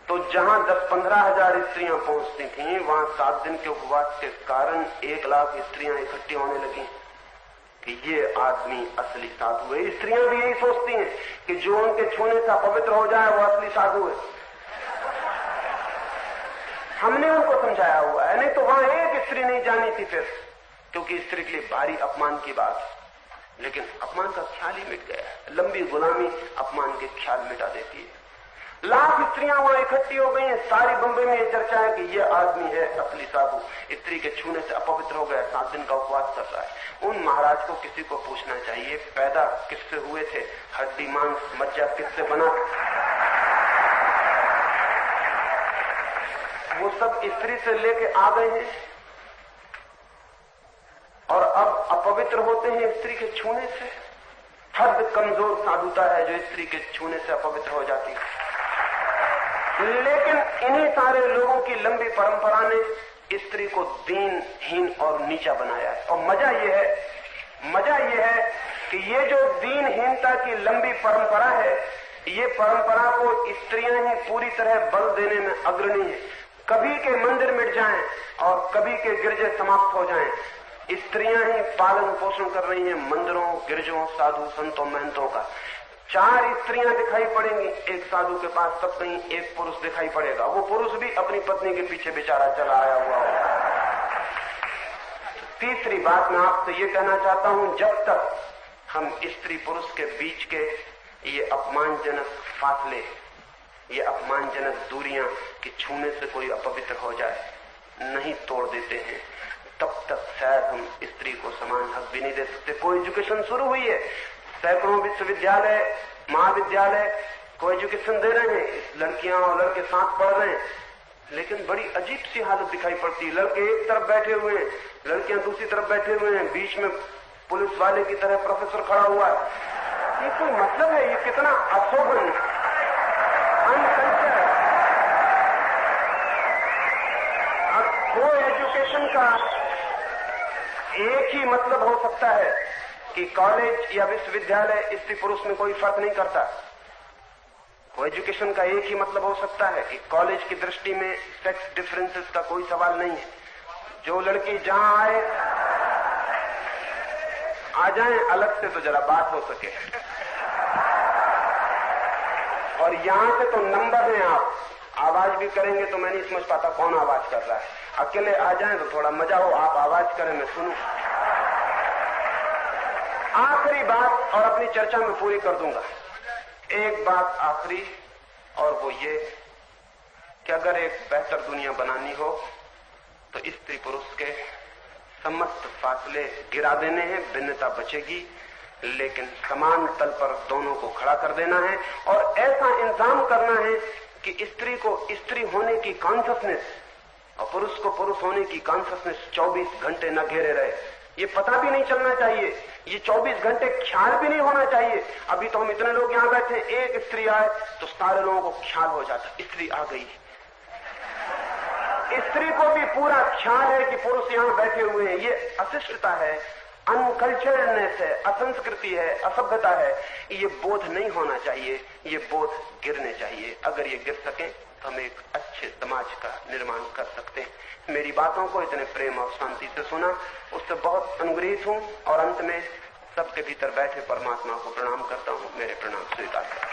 A: तो जहां 10-15 हजार स्त्रियां पहुंचती थीं, वहां 7 दिन के उपवास के कारण 1 लाख स्त्रियां इकट्ठी होने लगी कि ये आदमी असली साधु है। स्त्रियां भी यही सोचती हैं कि जो उनके छूने से पवित्र हो जाए वो असली साधु है। हमने उनको समझाया हुआ है, नहीं तो वहां एक स्त्री नहीं जानी थी फिर, क्योंकि स्त्री के लिए भारी अपमान की बात है। लेकिन अपमान का ख्याल ही मिट गया है। लंबी गुलामी अपमान के ख्याल मिटा देती है। लाख स्त्रियां वहां इकट्ठी हो गई हैं। सारी बंबई में ये चर्चा है कि ये आदमी है असली साधु, स्त्री के छूने से अपवित्र हो गया, 7 दिन का उपवास कर रहा है। उन महाराज को किसी को पूछना चाहिए, पैदा किससे हुए थे, हड्डी मांस मज्जा किससे बना? वो सब स्त्री से लेके आ गए हैं और अब अपवित्र होते हैं स्त्री के छूने से। हद कमजोर साधुता है जो स्त्री के छूने से अपवित्र हो जाती है। लेकिन इन्हीं सारे लोगों की लंबी परंपरा ने स्त्री को दीनहीन और नीचा बनाया है। और मजा यह है कि ये जो दीनहीनता की लंबी परंपरा है, ये परंपरा को स्त्रियां ही पूरी तरह बल देने में अग्रणी है। कभी के मंदिर मिट जाएं और कभी के गिरजे समाप्त हो जाएं, स्त्रियां ही पालन पोषण कर रही हैं मंदिरों, गिरजों, साधु संतों, महंतों का। 4 स्त्रियां दिखाई पड़ेंगी एक साधु के पास, तब कहीं एक पुरुष दिखाई पड़ेगा। वो पुरुष भी अपनी पत्नी के पीछे बेचारा चला आया हुआ होगा। तीसरी बात मैं आपसे ये कहना चाहता हूं, जब तक हम स्त्री पुरुष के बीच के ये अपमानजनक फासले, ये अपमानजनक दूरियां कि छूने से कोई अपवित्र हो जाए, नहीं तोड़ देते हैं, तब तक शायद हम स्त्री को समान हक भी नहीं दे सकते। कोई एजुकेशन शुरू हुई है, सैकड़ों विश्वविद्यालय, महाविद्यालय को एजुकेशन दे रहे हैं, लड़कियां और लड़के साथ पढ़ रहे हैं, लेकिन बड़ी अजीब सी हालत दिखाई पड़ती है। लड़के एक तरफ बैठे हुए हैं, लड़कियां दूसरी तरफ बैठे हुए हैं, बीच में पुलिस वाले की तरह प्रोफेसर खड़ा हुआ है। ये कोई मतलब है? ये कितना अशोभन, अनकल्चर एजुकेशन का एक ही मतलब हो सकता है कि कॉलेज या विश्वविद्यालय स्त्री पुरुष में कोई फर्क नहीं करता। को एजुकेशन का एक ही मतलब हो सकता है कि कॉलेज की दृष्टि में सेक्स डिफरेंसेस का कोई सवाल नहीं है। जो लड़की जहां आए आ जाएं, अलग से तो जरा बात हो सके। और यहां से तो नंबर हैं, आप आवाज भी करेंगे तो मैं नहीं समझ पाता कौन आवाज कर रहा है। अकेले आ जाएं तो थोड़ा मजा हो, आप आवाज करें मैं सुनूं। आखिरी बात और अपनी चर्चा में पूरी कर दूंगा। एक बात आखिरी, और वो ये कि अगर एक बेहतर दुनिया बनानी हो तो स्त्री पुरुष के समस्त फासले गिरा देने हैं, भिन्नता बचेगी, लेकिन समान तल पर दोनों को खड़ा कर देना है और ऐसा इंतजाम करना है कि स्त्री को स्त्री होने की कॉन्शसनेस और पुरुष को पुरुष होने की कॉन्शसनेस 24 घंटे न घेरे रहे। ये पता भी नहीं चलना चाहिए, ये 24 घंटे ख्याल भी नहीं होना चाहिए। अभी तो हम इतने लोग यहां बैठे, एक स्त्री आए तो सारे लोगों को ख्याल हो जाता स्त्री आ गई। स्त्री को भी पूरा ख्याल है कि पुरुष यहां बैठे हुए हैं। ये अशिष्टता है, अनकल्चरनेस है, असंस्कृति है, असभ्यता है। ये बोध नहीं होना चाहिए, ये बोध गिरने चाहिए। अगर ये गिर सके तो हम एक अच्छे समाज का निर्माण कर सकते हैं। मेरी बातों को इतने प्रेम और शांति से सुना, उससे बहुत अनुग्रहित हूं और अंत में सबके भीतर बैठे परमात्मा को प्रणाम करता हूं। मेरे प्रणाम स्वीकार करें।